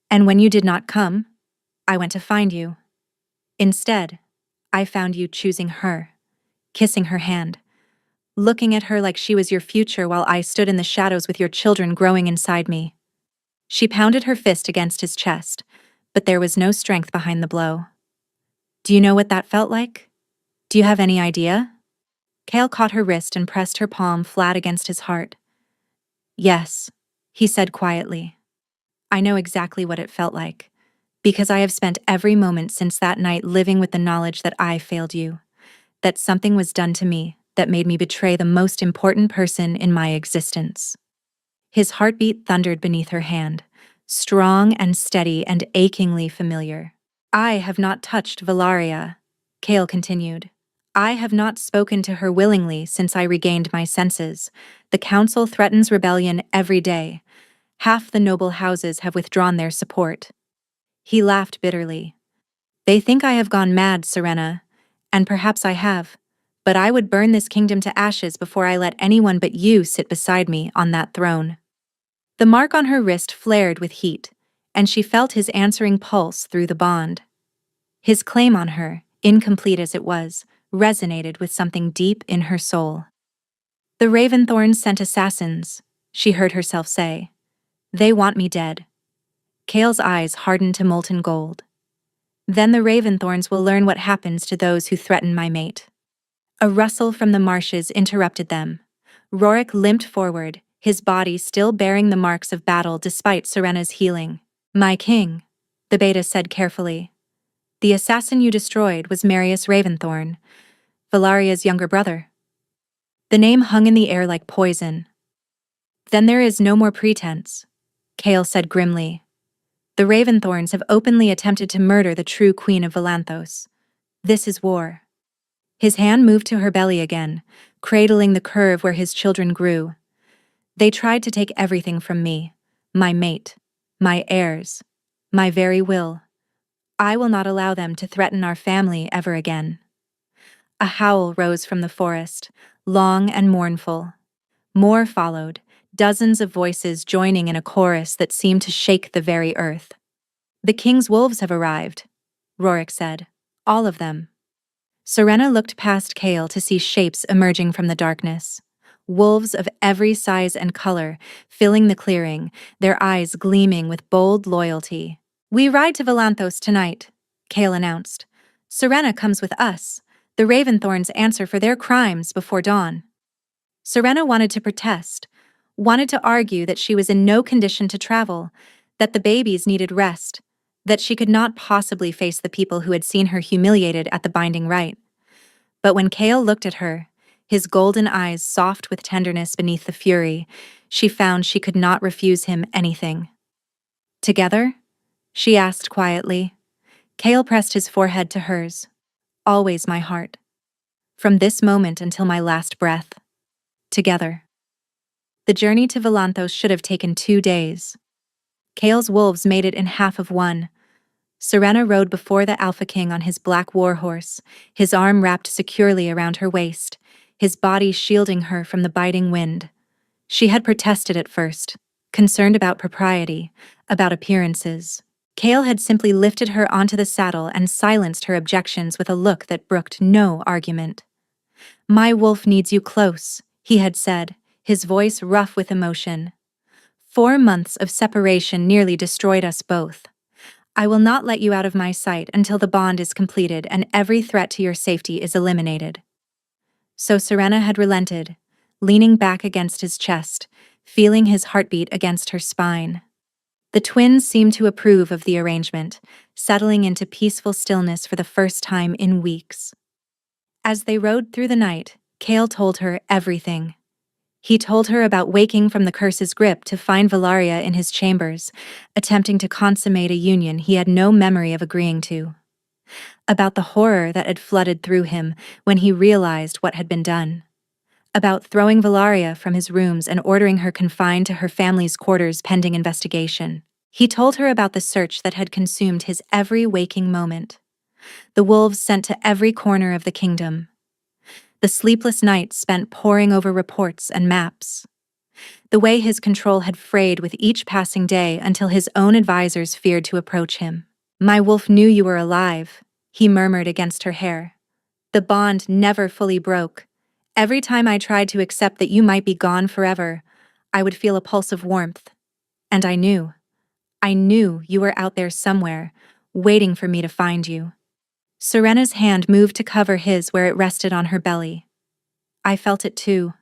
And when you did not come, I went to find you. Instead, I found you choosing her, kissing her hand, looking at her like she was your future while I stood in the shadows with your children growing inside me. She pounded her fist against his chest, but there was no strength behind the blow. Do you know what that felt like? Do you have any idea? Kale caught her wrist and pressed her palm flat against his heart. Yes, he said quietly. I know exactly what it felt like, because I have spent every moment since that night living with the knowledge that I failed you, that something was done to me that made me betray the most important person in my existence. His heartbeat thundered beneath her hand, strong and steady and achingly familiar. I have not touched Valaria, Kale continued. I have not spoken to her willingly since I regained my senses. The council threatens rebellion every day. Half the noble houses have withdrawn their support. He laughed bitterly. They think I have gone mad, Serena, and perhaps I have, but I would burn this kingdom to ashes before I let anyone but you sit beside me on that throne. The mark on her wrist flared with heat, and she felt his answering pulse through the bond. His claim on her, incomplete as it was, resonated with something deep in her soul. The Raventhorns sent assassins, she heard herself say. They want me dead. Kale's eyes hardened to molten gold. Then the Raventhorns will learn what happens to those who threaten my mate. A rustle from the marshes interrupted them. Rorik limped forward, his body still bearing the marks of battle despite Serena's healing. My king, the beta said carefully. The assassin you destroyed was Marius Raventhorn, Valaria's younger brother. The name hung in the air like poison. Then there is no more pretense, Kale said grimly. The Raventhorns have openly attempted to murder the true queen of Valanthos. This is war. His hand moved to her belly again, cradling the curve where his children grew. They tried to take everything from me, my mate, my heirs, my very will. I will not allow them to threaten our family ever again. A howl rose from the forest, long and mournful. More followed, dozens of voices joining in a chorus that seemed to shake the very earth. The king's wolves have arrived, Rorik said. All of them. Serena looked past Kale to see shapes emerging from the darkness. Wolves of every size and color, filling the clearing, their eyes gleaming with bold loyalty. We ride to Valanthos tonight, Kale announced. Serena comes with us. The Raventhorns answer for their crimes before dawn. Serena wanted to protest, wanted to argue that she was in no condition to travel, that the babies needed rest, that she could not possibly face the people who had seen her humiliated at the binding rite. But when Kale looked at her, his golden eyes soft with tenderness beneath the fury, she found she could not refuse him anything. Together? She asked quietly. Kale pressed his forehead to hers. Always my heart. From this moment until my last breath. Together. The journey to Valanthos should have taken 2 days. Kale's wolves made it in half of one. Serena rode before the Alpha King on his black warhorse, his arm wrapped securely around her waist, his body shielding her from the biting wind. She had protested at first, concerned about propriety, about appearances. Kale had simply lifted her onto the saddle and silenced her objections with a look that brooked no argument. My wolf needs you close, he had said, his voice rough with emotion. 4 months of separation nearly destroyed us both. I will not let you out of my sight until the bond is completed and every threat to your safety is eliminated. So Serena had relented, leaning back against his chest, feeling his heartbeat against her spine. The twins seemed to approve of the arrangement, settling into peaceful stillness for the first time in weeks. As they rode through the night, Kale told her everything. He told her about waking from the curse's grip to find Valaria in his chambers, attempting to consummate a union he had no memory of agreeing to. About the horror that had flooded through him when he realized what had been done. About throwing Valaria from his rooms and ordering her confined to her family's quarters pending investigation. He told her about the search that had consumed his every waking moment. The wolves sent to every corner of the kingdom. The sleepless nights spent poring over reports and maps. The way his control had frayed with each passing day until his own advisors feared to approach him. "My wolf knew you were alive," he murmured against her hair. "The bond never fully broke. Every time I tried to accept that you might be gone forever, I would feel a pulse of warmth. And I knew you were out there somewhere, waiting for me to find you." Serena's hand moved to cover his where it rested on her belly. "I felt it too,"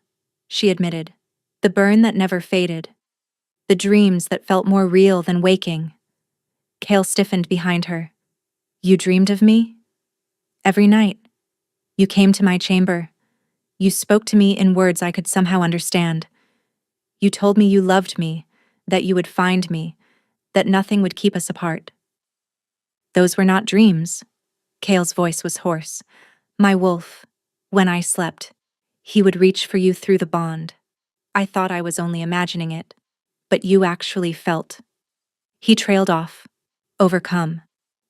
she admitted. "The burn that never faded. The dreams that felt more real than waking." Kale stiffened behind her. "You dreamed of me?" "Every night. You came to my chamber. You spoke to me in words I could somehow understand. You told me you loved me, that you would find me, that nothing would keep us apart." "Those were not dreams." Kale's voice was hoarse. "My wolf, when I slept, he would reach for you through the bond. I thought I was only imagining it, but you actually felt." He trailed off, overcome.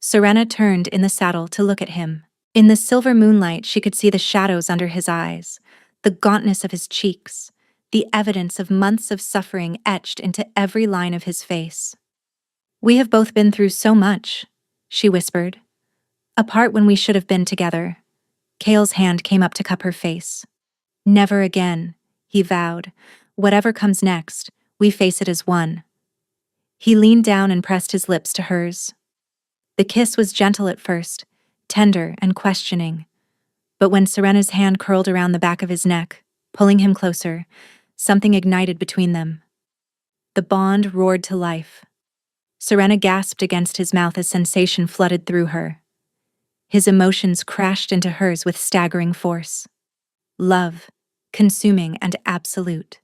Serena turned in the saddle to look at him. In the silver moonlight, she could see the shadows under his eyes, the gauntness of his cheeks, the evidence of months of suffering etched into every line of his face. "We have both been through so much," she whispered. "Apart when we should have been together." Kale's hand came up to cup her face. "Never again," he vowed. "Whatever comes next, we face it as one." He leaned down and pressed his lips to hers. The kiss was gentle at first, tender and questioning. But when Serena's hand curled around the back of his neck, pulling him closer, something ignited between them. The bond roared to life. Serena gasped against his mouth as sensation flooded through her. His emotions crashed into hers with staggering force. Love, consuming and absolute.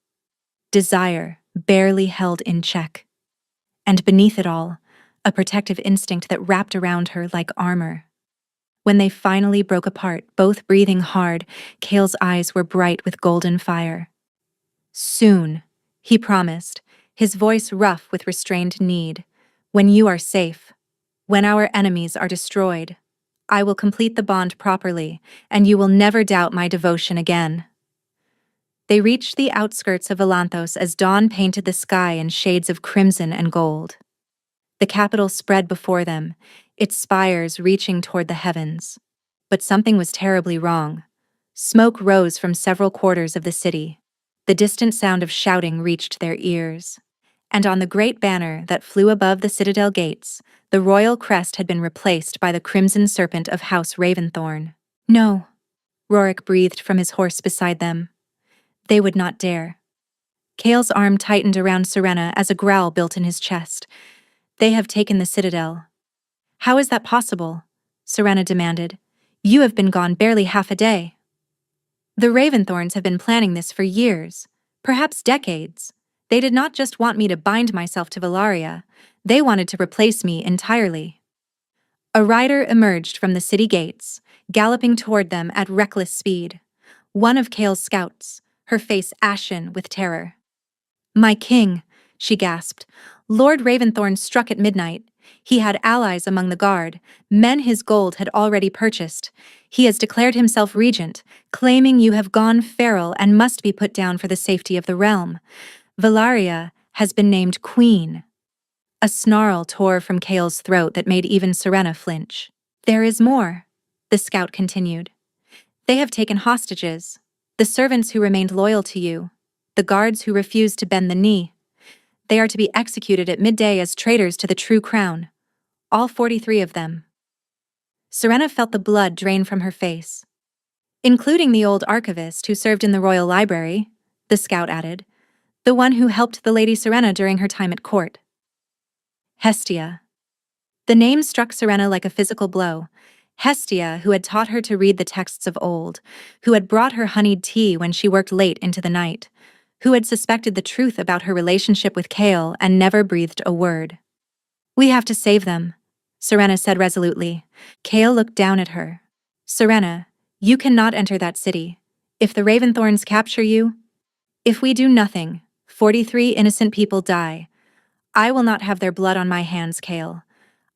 Desire, barely held in check. And beneath it all, a protective instinct that wrapped around her like armor. When they finally broke apart, both breathing hard, Kale's eyes were bright with golden fire. "Soon," he promised, his voice rough with restrained need. "When you are safe, when our enemies are destroyed, I will complete the bond properly, and you will never doubt my devotion again." They reached the outskirts of Volanthos as dawn painted the sky in shades of crimson and gold. The capital spread before them, its spires reaching toward the heavens. But something was terribly wrong. Smoke rose from several quarters of the city. The distant sound of shouting reached their ears. And on the great banner that flew above the citadel gates, the royal crest had been replaced by the crimson serpent of House Raventhorn. "No," Rorik breathed from his horse beside them. "They would not dare." Kale's arm tightened around Serena as a growl built in his chest. "They have taken the citadel." "How is that possible?" Serena demanded. "You have been gone barely half a day." "The Raventhorns have been planning this for years, perhaps decades. They did not just want me to bind myself to Valaria, they wanted to replace me entirely." A rider emerged from the city gates, galloping toward them at reckless speed. One of Kale's scouts, her face ashen with terror. "My king," she gasped. "Lord Raventhorn struck at midnight. He had allies among the guard, men his gold had already purchased. He has declared himself regent, claiming you have gone feral and must be put down for the safety of the realm. Valaria has been named queen." A snarl tore from Kale's throat that made even Serena flinch. "There is more," the scout continued. "They have taken hostages, the servants who remained loyal to you, the guards who refused to bend the knee. They are to be executed at midday as traitors to the true crown. All 43 of them." Serena felt the blood drain from her face. "Including the old archivist who served in the royal library," the scout added. "The one who helped the Lady Serena during her time at court." Hestia. The name struck Serena like a physical blow. Hestia, who had taught her to read the texts of old, who had brought her honeyed tea when she worked late into the night, who had suspected the truth about her relationship with Kale and never breathed a word. "We have to save them," Serena said resolutely. Kale looked down at her. "Serena, you cannot enter that city. If the Raventhorns capture you, if we do nothing, 43 innocent people die. I will not have their blood on my hands, Kale.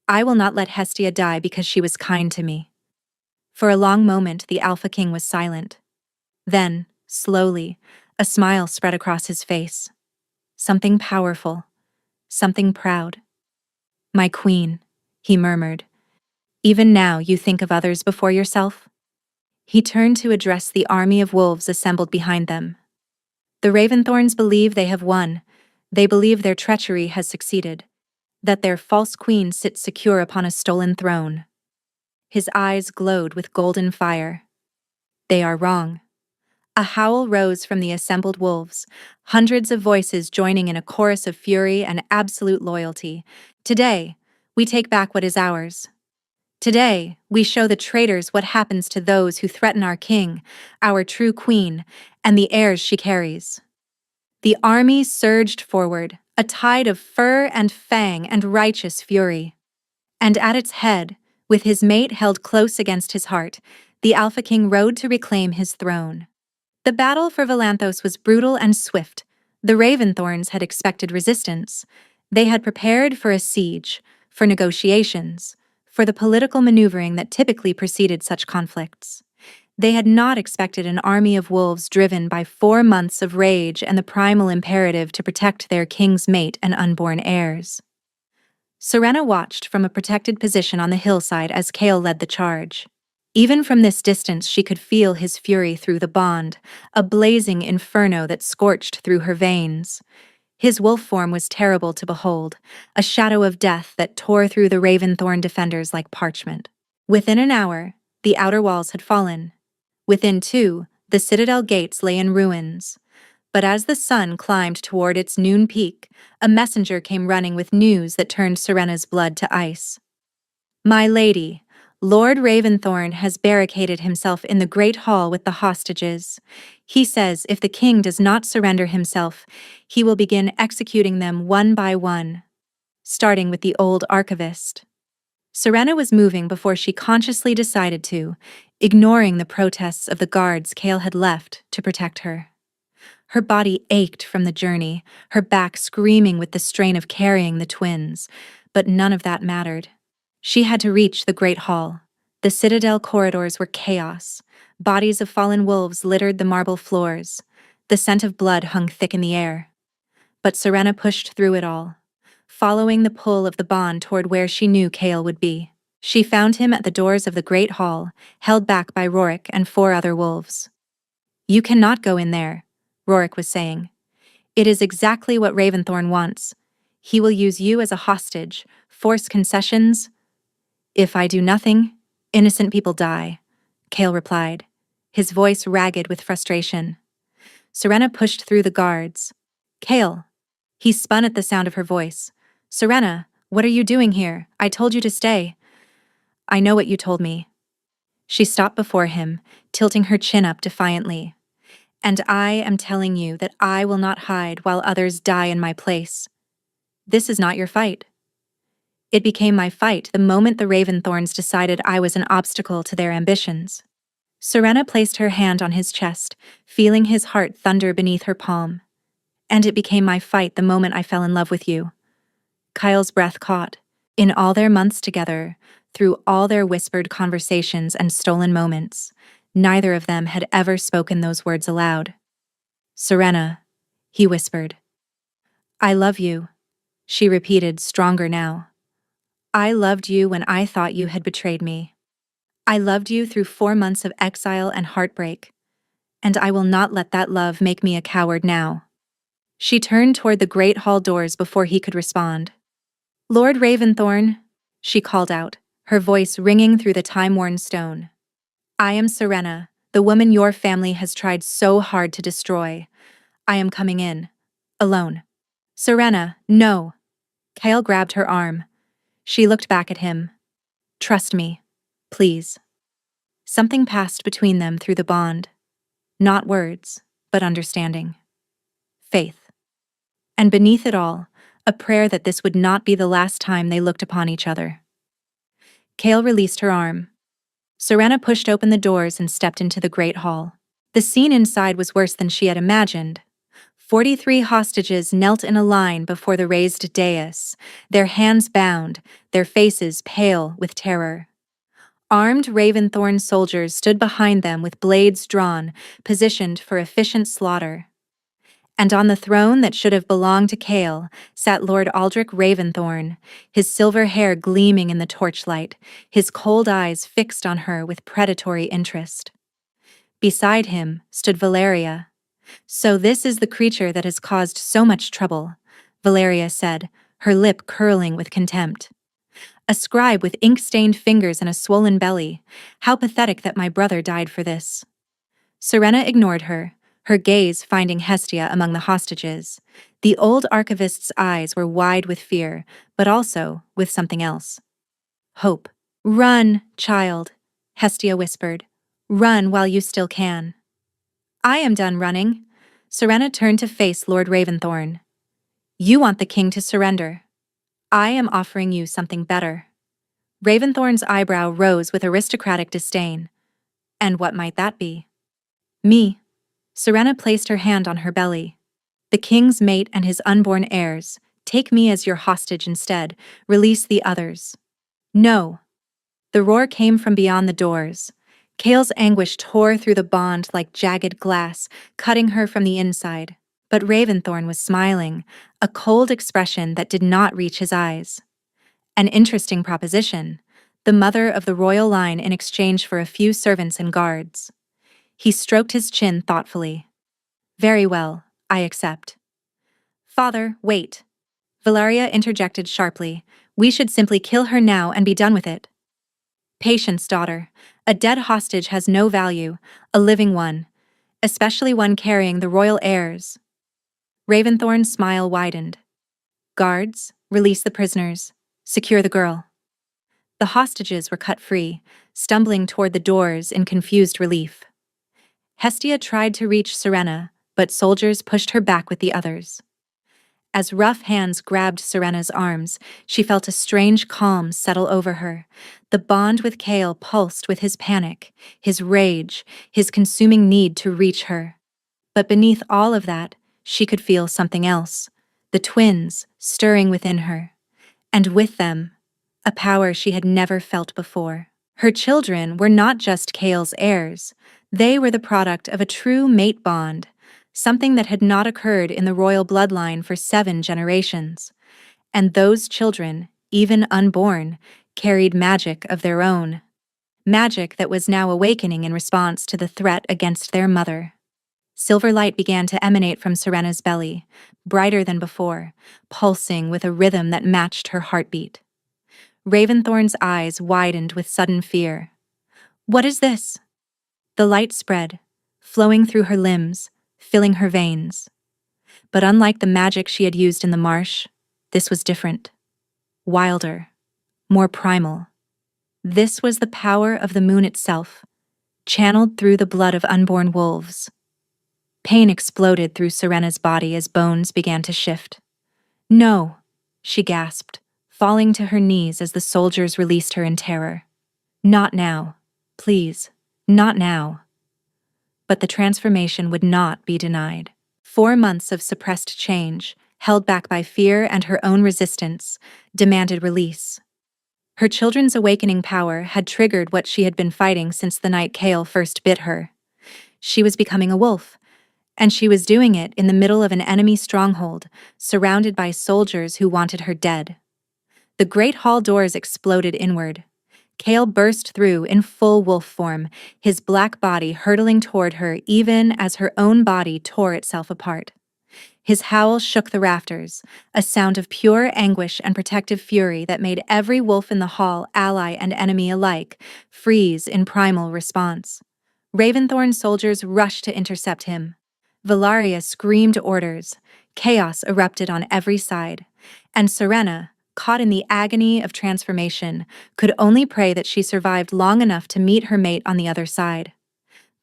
I will not let Hestia die because she was kind to me." For a long moment, the Alpha King was silent. Then, slowly, a smile spread across his face. Something powerful, something proud. "My queen," he murmured. "Even now you think of others before yourself?" He turned to address the army of wolves assembled behind them. "The Raventhorns believe they have won. They believe their treachery has succeeded, that their false queen sits secure upon a stolen throne." His eyes glowed with golden fire. "They are wrong." A howl rose from the assembled wolves, hundreds of voices joining in a chorus of fury and absolute loyalty. "Today, we take back what is ours. Today, we show the traitors what happens to those who threaten our king, our true queen, and the heirs she carries." The army surged forward, a tide of fur and fang and righteous fury. And at its head, with his mate held close against his heart, the Alpha King rode to reclaim his throne. The battle for Volanthos was brutal and swift. The Raventhorns had expected resistance. They had prepared for a siege, for negotiations, for the political maneuvering that typically preceded such conflicts. They had not expected an army of wolves driven by 4 months of rage and the primal imperative to protect their king's mate and unborn heirs. Serena watched from a protected position on the hillside as Kale led the charge. Even from this distance she could feel his fury through the bond, a blazing inferno that scorched through her veins. His wolf form was terrible to behold, a shadow of death that tore through the Raventhorn defenders like parchment. Within an hour, the outer walls had fallen. Within 2, the citadel gates lay in ruins. But as the sun climbed toward its noon peak, a messenger came running with news that turned Serena's blood to ice. "My lady, Lord Raventhorn has barricaded himself in the great hall with the hostages. He says if the king does not surrender himself, he will begin executing them one by one, starting with the old archivist." Serena was moving before she consciously decided to, ignoring the protests of the guards Kale had left to protect her. Her body ached from the journey, her back screaming with the strain of carrying the twins, but none of that mattered. She had to reach the Great Hall. The citadel corridors were chaos. Bodies of fallen wolves littered the marble floors. The scent of blood hung thick in the air. But Serena pushed through it all, following the pull of the bond toward where she knew Kale would be. She found him at the doors of the Great Hall, held back by Rorik and 4 other wolves. "You cannot go in there," Rorik was saying. "It is exactly what Raventhorn wants. He will use you as a hostage, force concessions." "If I do nothing, innocent people die," Kale replied, his voice ragged with frustration. Serena pushed through the guards. "Kale." He spun at the sound of her voice. "Serena, what are you doing here? I told you to stay." "I know what you told me." She stopped before him, tilting her chin up defiantly. "And I am telling you that I will not hide while others die in my place. This is not your fight." "It became my fight the moment the Raventhorns decided I was an obstacle to their ambitions." Serena placed her hand on his chest, feeling his heart thunder beneath her palm. "And it became my fight the moment I fell in love with you." Kyle's breath caught. In all their months together, through all their whispered conversations and stolen moments, neither of them had ever spoken those words aloud. "Serena," he whispered. "I love you," she repeated, stronger now. "I loved you when I thought you had betrayed me. I loved you through 4 months of exile and heartbreak, and I will not let that love make me a coward now." She turned toward the great hall doors before he could respond. "Lord Raventhorn," she called out, her voice ringing through the time-worn stone. "I am Serena, the woman your family has tried so hard to destroy. I am coming in. Alone." "Serena, no." Kale grabbed her arm. She looked back at him. "Trust me." Please. Something passed between them through the bond. Not words, but understanding. Faith. And beneath it all, a prayer that this would not be the last time they looked upon each other. Kale released her arm. Serena pushed open the doors and stepped into the great hall. The scene inside was worse than she had imagined. 43 hostages knelt in a line before the raised dais, their hands bound, their faces pale with terror. Armed Raventhorn soldiers stood behind them with blades drawn, positioned for efficient slaughter. And on the throne that should have belonged to Kale sat Lord Aldrich Raventhorn, his silver hair gleaming in the torchlight, his cold eyes fixed on her with predatory interest. Beside him stood Valeria. "So this is the creature that has caused so much trouble," Valeria said, her lip curling with contempt. "A scribe with ink-stained fingers and a swollen belly. How pathetic that my brother died for this." Serena ignored her, her gaze finding Hestia among the hostages. The old archivist's eyes were wide with fear, but also with something else. Hope. "Run, child," Hestia whispered. "Run while you still can." "I am done running." Serena turned to face Lord Raventhorn. "You want the king to surrender. I am offering you something better." Raventhorn's eyebrow rose with aristocratic disdain. "And what might that be?" "Me." Serena placed her hand on her belly. "The king's mate and his unborn heirs. Take me as your hostage instead. Release the others." "No." The roar came from beyond the doors. Kale's anguish tore through the bond like jagged glass, cutting her from the inside. But Raventhorn was smiling, a cold expression that did not reach his eyes. An interesting proposition, the mother of the royal line in exchange for a few servants and guards. He stroked his chin thoughtfully. "Very well, I accept." "Father, wait." Valeria interjected sharply. "We should simply kill her now and be done with it." "Patience, daughter. A dead hostage has no value, a living one, especially one carrying the royal heirs." Raventhorn's smile widened. "Guards, release the prisoners. Secure the girl." The hostages were cut free, stumbling toward the doors in confused relief. Hestia tried to reach Serena, but soldiers pushed her back with the others. As rough hands grabbed Serena's arms, she felt a strange calm settle over her. The bond with Kale pulsed with his panic, his rage, his consuming need to reach her. But beneath all of that, she could feel something else, the twins stirring within her. And with them, a power she had never felt before. Her children were not just Kale's heirs, they were the product of a true mate bond, something that had not occurred in the royal bloodline for 7 generations. And those children, even unborn, carried magic of their own. Magic that was now awakening in response to the threat against their mother. Silver light began to emanate from Serena's belly, brighter than before, pulsing with a rhythm that matched her heartbeat. Raventhorn's eyes widened with sudden fear. "What is this?" The light spread, flowing through her limbs, filling her veins. But unlike the magic she had used in the marsh, this was different. Wilder, more primal. This was the power of the moon itself, channeled through the blood of unborn wolves. Pain exploded through Serena's body as bones began to shift. "No," she gasped, falling to her knees as the soldiers released her in terror. "Not now. Please, not now." But the transformation would not be denied. 4 months of suppressed change, held back by fear and her own resistance, demanded release. Her children's awakening power had triggered what she had been fighting since the night Kale first bit her. She was becoming a wolf, and she was doing it in the middle of an enemy stronghold, surrounded by soldiers who wanted her dead. The great hall doors exploded inward. Kale burst through in full wolf form, his black body hurtling toward her even as her own body tore itself apart. His howl shook the rafters, a sound of pure anguish and protective fury that made every wolf in the hall, ally and enemy alike, freeze in primal response. Raventhorn's soldiers rushed to intercept him. Valeria screamed orders. Chaos erupted on every side. And Serena, caught in the agony of transformation, could only pray that she survived long enough to meet her mate on the other side.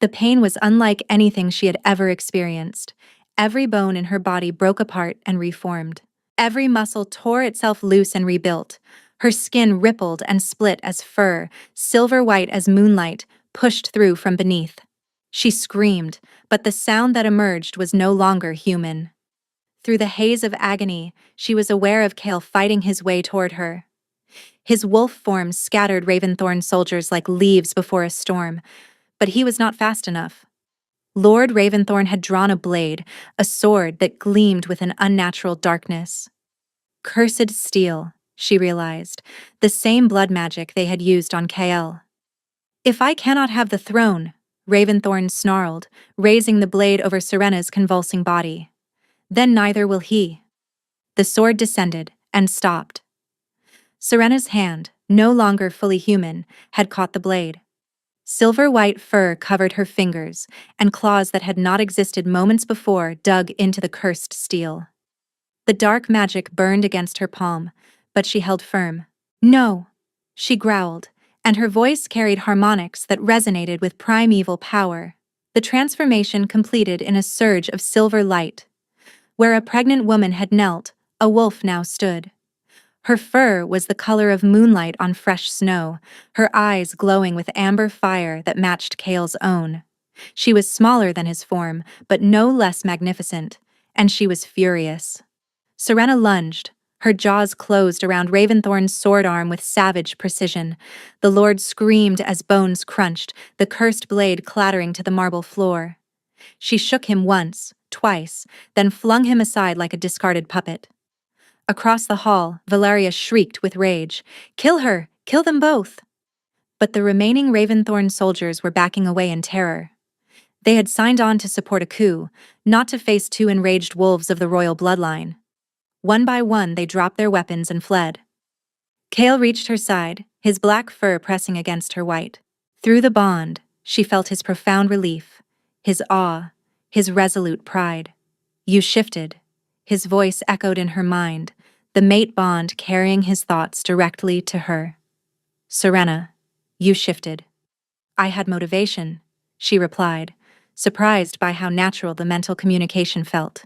The pain was unlike anything she had ever experienced. Every bone in her body broke apart and reformed. Every muscle tore itself loose and rebuilt. Her skin rippled and split as fur, silver white as moonlight, pushed through from beneath. She screamed, but the sound that emerged was no longer human. Through the haze of agony, she was aware of Cale fighting his way toward her. His wolf form scattered Raventhorn soldiers like leaves before a storm, but he was not fast enough. Lord Raventhorn had drawn a blade, a sword that gleamed with an unnatural darkness. Cursed steel, she realized, the same blood magic they had used on Cale. If I cannot have the throne, Raventhorn snarled, raising the blade over Serena's convulsing body. Then neither will he. The sword descended and stopped. Serena's hand, no longer fully human, had caught the blade. Silver-white fur covered her fingers, and claws that had not existed moments before dug into the cursed steel. The dark magic burned against her palm, but she held firm. No, she growled, and her voice carried harmonics that resonated with primeval power. The transformation completed in a surge of silver light. Where a pregnant woman had knelt, a wolf now stood. Her fur was the color of moonlight on fresh snow, her eyes glowing with amber fire that matched Cale's own. She was smaller than his form, but no less magnificent, and she was furious. Serena lunged, her jaws closed around Raventhorn's sword arm with savage precision. The Lord screamed as bones crunched, the cursed blade clattering to the marble floor. She shook him once, twice, then flung him aside like a discarded puppet. Across the hall, Valeria shrieked with rage. "Kill her! Kill them both!" But the remaining Raventhorn soldiers were backing away in terror. They had signed on to support a coup, not to face two enraged wolves of the royal bloodline. One by one, they dropped their weapons and fled. Cale reached her side, his black fur pressing against her white. Through the bond, she felt his profound relief, his awe, his resolute pride. "You shifted," his voice echoed in her mind, the mate bond carrying his thoughts directly to her. "Serena, you shifted." "I had motivation," she replied, surprised by how natural the mental communication felt.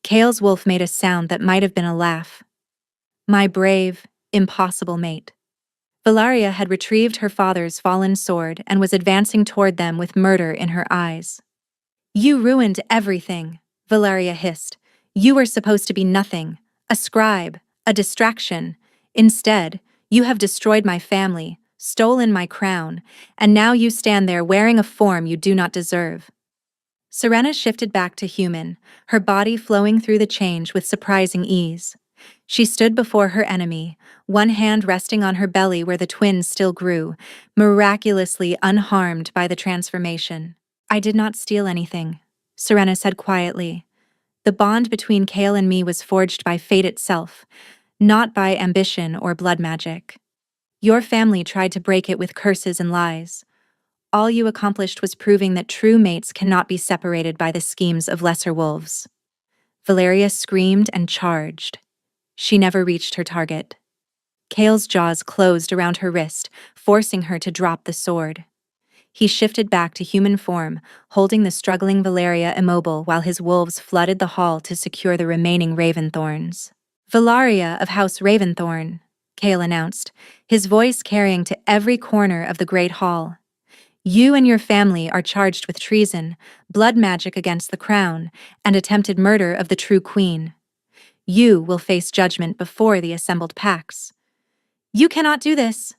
Cale's wolf made a sound that might have been a laugh. "My brave, impossible mate." Valeria had retrieved her father's fallen sword and was advancing toward them with murder in her eyes. "You ruined everything," Valeria hissed. "You were supposed to be nothing, a scribe, a distraction. Instead, you have destroyed my family, stolen my crown, and now you stand there wearing a form you do not deserve." Serena shifted back to human, her body flowing through the change with surprising ease. She stood before her enemy, one hand resting on her belly where the twins still grew, miraculously unharmed by the transformation. "I did not steal anything," Serena said quietly. "The bond between Cale and me was forged by fate itself, not by ambition or blood magic. Your family tried to break it with curses and lies. All you accomplished was proving that true mates cannot be separated by the schemes of lesser wolves." Valeria screamed and charged. She never reached her target. Cale's jaws closed around her wrist, forcing her to drop the sword. He shifted back to human form, holding the struggling Valeria immobile while his wolves flooded the hall to secure the remaining Raventhorns. "Valeria of House Raventhorn," Cale announced, his voice carrying to every corner of the great hall. "You and your family are charged with treason, blood magic against the crown, and attempted murder of the true queen. You will face judgment before the assembled Pax." "You cannot do this,"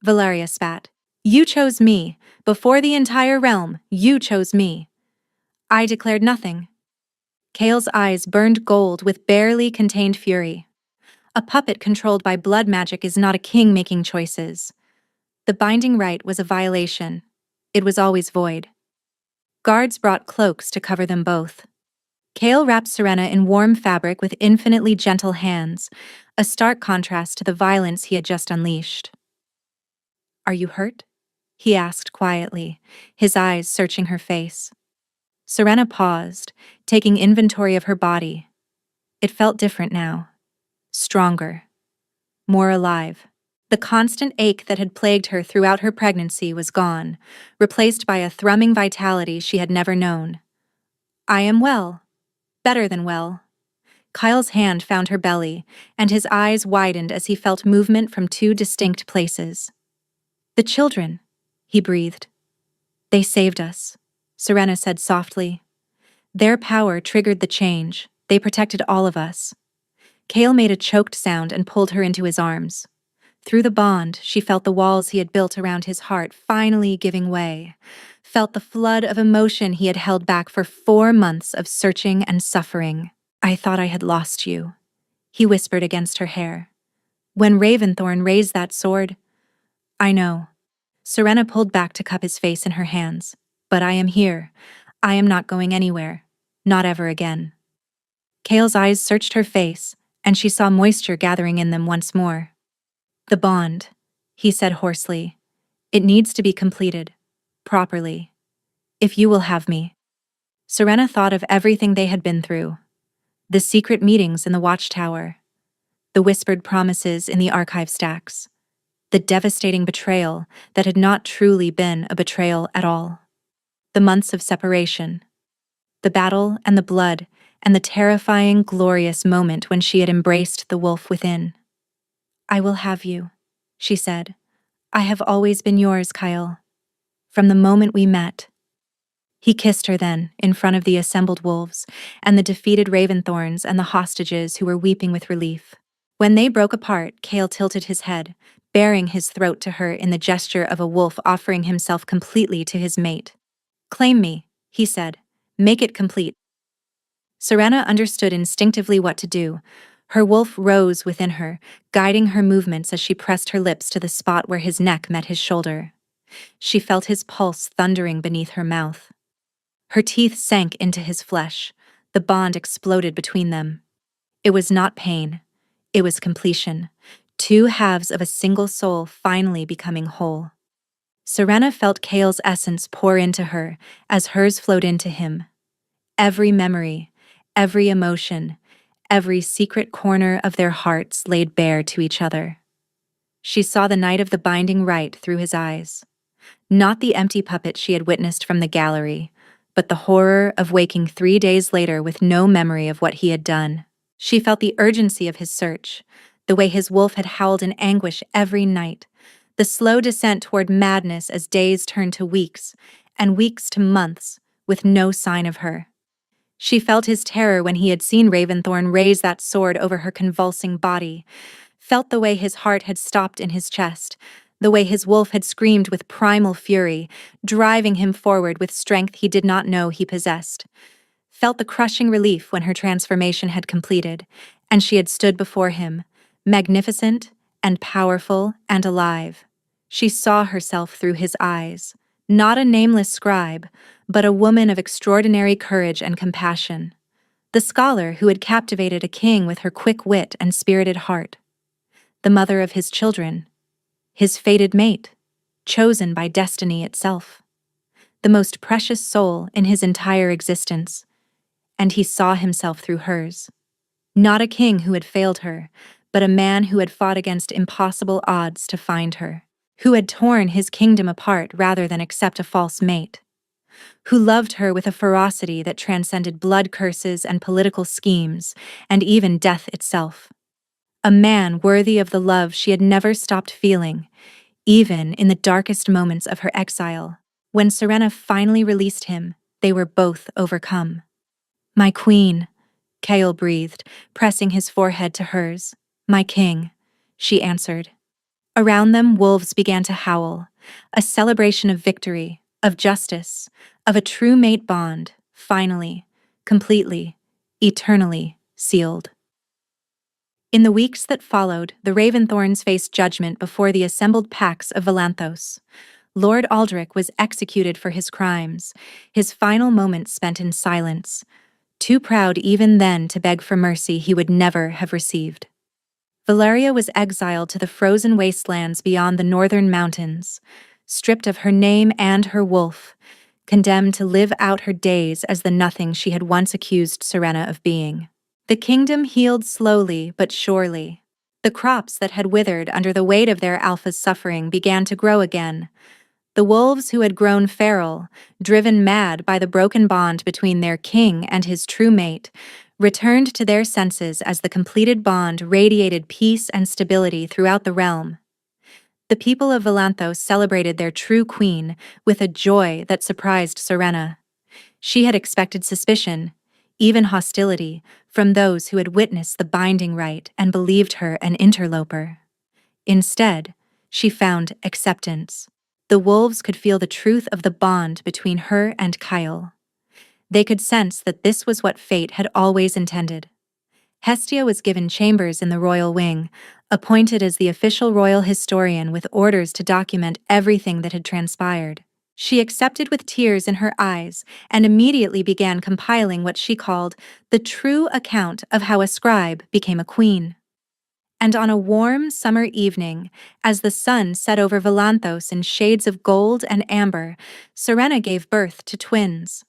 Valeria spat. "You chose me. Before the entire realm, you chose me." "I declared nothing." Cale's eyes burned gold with barely contained fury. A puppet controlled by blood magic is not a king making choices. The binding rite was a violation. It was always void. Guards brought cloaks to cover them both. Cale wrapped Serena in warm fabric with infinitely gentle hands, a stark contrast to the violence he had just unleashed. "Are you hurt?" he asked quietly, his eyes searching her face. Serena paused, taking inventory of her body. It felt different now. Stronger. more alive. The constant ache that had plagued her throughout her pregnancy was gone, replaced by a thrumming vitality she had never known. "I am well. Better than well." Kyle's hand found her belly, and his eyes widened as he felt movement from two distinct places. "The children," he breathed. "They saved us," Serena said softly. "Their power triggered the change. They protected all of us." Kale made a choked sound and pulled her into his arms. Through the bond, she felt the walls he had built around his heart finally giving way, felt the flood of emotion he had held back for 4 months of searching and suffering. "I thought I had lost you," he whispered against her hair. "When Raventhorn raised that sword—" "I know." Serena pulled back to cup his face in her hands. "But I am here. I am not going anywhere. Not ever again." Kale's eyes searched her face, and she saw moisture gathering in them once more. "The bond," he said hoarsely. "It needs to be completed. Properly. If you will have me." Serena thought of everything they had been through. The secret meetings in the watchtower. The whispered promises in the archive stacks. The devastating betrayal that had not truly been a betrayal at all. The months of separation. The battle and the blood and the terrifying, glorious moment when she had embraced the wolf within. "I will have you," she said. "I have always been yours, Kyle. From the moment we met." He kissed her then, in front of the assembled wolves, and the defeated Raventhorns and the hostages who were weeping with relief. When they broke apart, Kale tilted his head, baring his throat to her in the gesture of a wolf offering himself completely to his mate. "Claim me," he said. "Make it complete." Serena understood instinctively what to do. Her wolf rose within her, guiding her movements as she pressed her lips to the spot where his neck met his shoulder. She felt his pulse thundering beneath her mouth. Her teeth sank into his flesh. The bond exploded between them. It was not pain. It was completion. 2 halves of a single soul finally becoming whole. Serena felt Kale's essence pour into her as hers flowed into him. Every memory, every emotion, every secret corner of their hearts laid bare to each other. She saw the night of the binding rite through his eyes. Not the empty puppet she had witnessed from the gallery, but the horror of waking 3 days later with no memory of what he had done. She felt the urgency of his search, the way his wolf had howled in anguish every night, the slow descent toward madness as days turned to weeks, and weeks to months, with no sign of her. She felt his terror when he had seen Raventhorn raise that sword over her convulsing body, felt the way his heart had stopped in his chest, the way his wolf had screamed with primal fury, driving him forward with strength he did not know he possessed. Felt the crushing relief when her transformation had completed, and she had stood before him, magnificent and powerful and alive. She saw herself through his eyes, not a nameless scribe, but a woman of extraordinary courage and compassion. The scholar who had captivated a king with her quick wit and spirited heart. The mother of his children. His fated mate, chosen by destiny itself. The most precious soul in his entire existence. And he saw himself through hers. Not a king who had failed her, but a man who had fought against impossible odds to find her. Who had torn his kingdom apart rather than accept a false mate. Who loved her with a ferocity that transcended blood curses and political schemes, and even death itself. A man worthy of the love she had never stopped feeling, even in the darkest moments of her exile. When Serena finally released him, they were both overcome. "My queen," Kale breathed, pressing his forehead to hers. "My king," she answered. Around them, wolves began to howl, a celebration of victory, of justice, of a true mate bond, finally, completely, eternally sealed. In the weeks that followed, the Raventhorns faced judgment before the assembled packs of Valanthos. Lord Aldrich was executed for his crimes, his final moments spent in silence, too proud even then to beg for mercy he would never have received. Valeria was exiled to the frozen wastelands beyond the northern mountains, stripped of her name and her wolf, condemned to live out her days as the nothing she had once accused Serena of being. The kingdom healed slowly but surely. The crops that had withered under the weight of their alpha's suffering began to grow again. The wolves who had grown feral, driven mad by the broken bond between their king and his true mate, returned to their senses as the completed bond radiated peace and stability throughout the realm. The people of Volanthos celebrated their true queen with a joy that surprised Serena. She had expected suspicion, even hostility, from those who had witnessed the binding rite and believed her an interloper. Instead, she found acceptance. The wolves could feel the truth of the bond between her and Kyle. They could sense that this was what fate had always intended. Hestia was given chambers in the royal wing, appointed as the official royal historian with orders to document everything that had transpired. She accepted with tears in her eyes and immediately began compiling what she called the true account of how a scribe became a queen. And on a warm summer evening, as the sun set over Volanthos in shades of gold and amber, Serena gave birth to twins.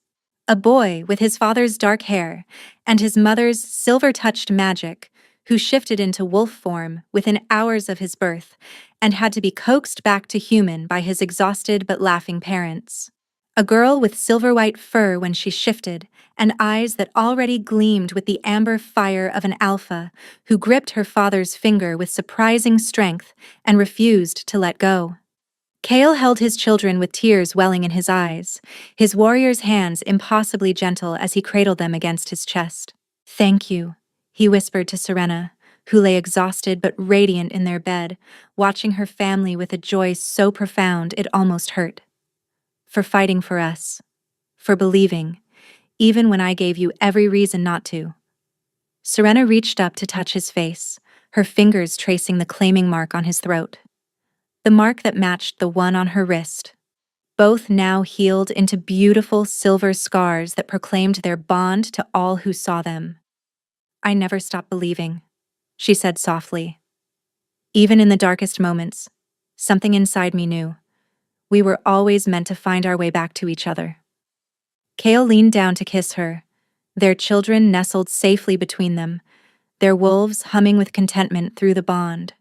A boy with his father's dark hair and his mother's silver-touched magic, who shifted into wolf form within hours of his birth and had to be coaxed back to human by his exhausted but laughing parents. A girl with silver-white fur when she shifted, and eyes that already gleamed with the amber fire of an alpha, who gripped her father's finger with surprising strength and refused to let go. Kale held his children with tears welling in his eyes, his warrior's hands impossibly gentle as he cradled them against his chest. "Thank you," he whispered to Serena, who lay exhausted but radiant in their bed, watching her family with a joy so profound it almost hurt. "For fighting for us. For believing, even when I gave you every reason not to." Serena reached up to touch his face, her fingers tracing the claiming mark on his throat. The mark that matched the one on her wrist. Both now healed into beautiful silver scars that proclaimed their bond to all who saw them. "I never stopped believing," she said softly. "Even in the darkest moments, something inside me knew. We were always meant to find our way back to each other." Kale leaned down to kiss her, their children nestled safely between them, their wolves humming with contentment through the bond.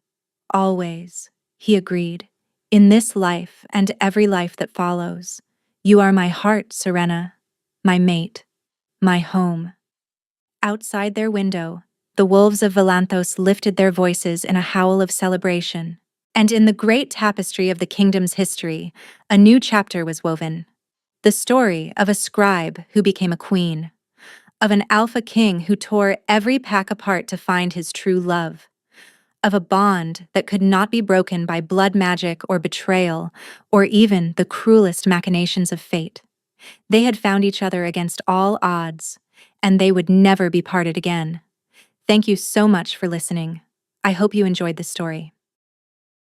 "Always," he agreed, "in this life and every life that follows, you are my heart, Serena, my mate, my home." Outside their window, the wolves of Volanthos lifted their voices in a howl of celebration. And in the great tapestry of the kingdom's history, a new chapter was woven. The story of a scribe who became a queen, of an alpha king who tore every pack apart to find his true love, of a bond that could not be broken by blood magic or betrayal, or even the cruelest machinations of fate. They had found each other against all odds, and they would never be parted again. Thank you so much for listening. I hope you enjoyed this story.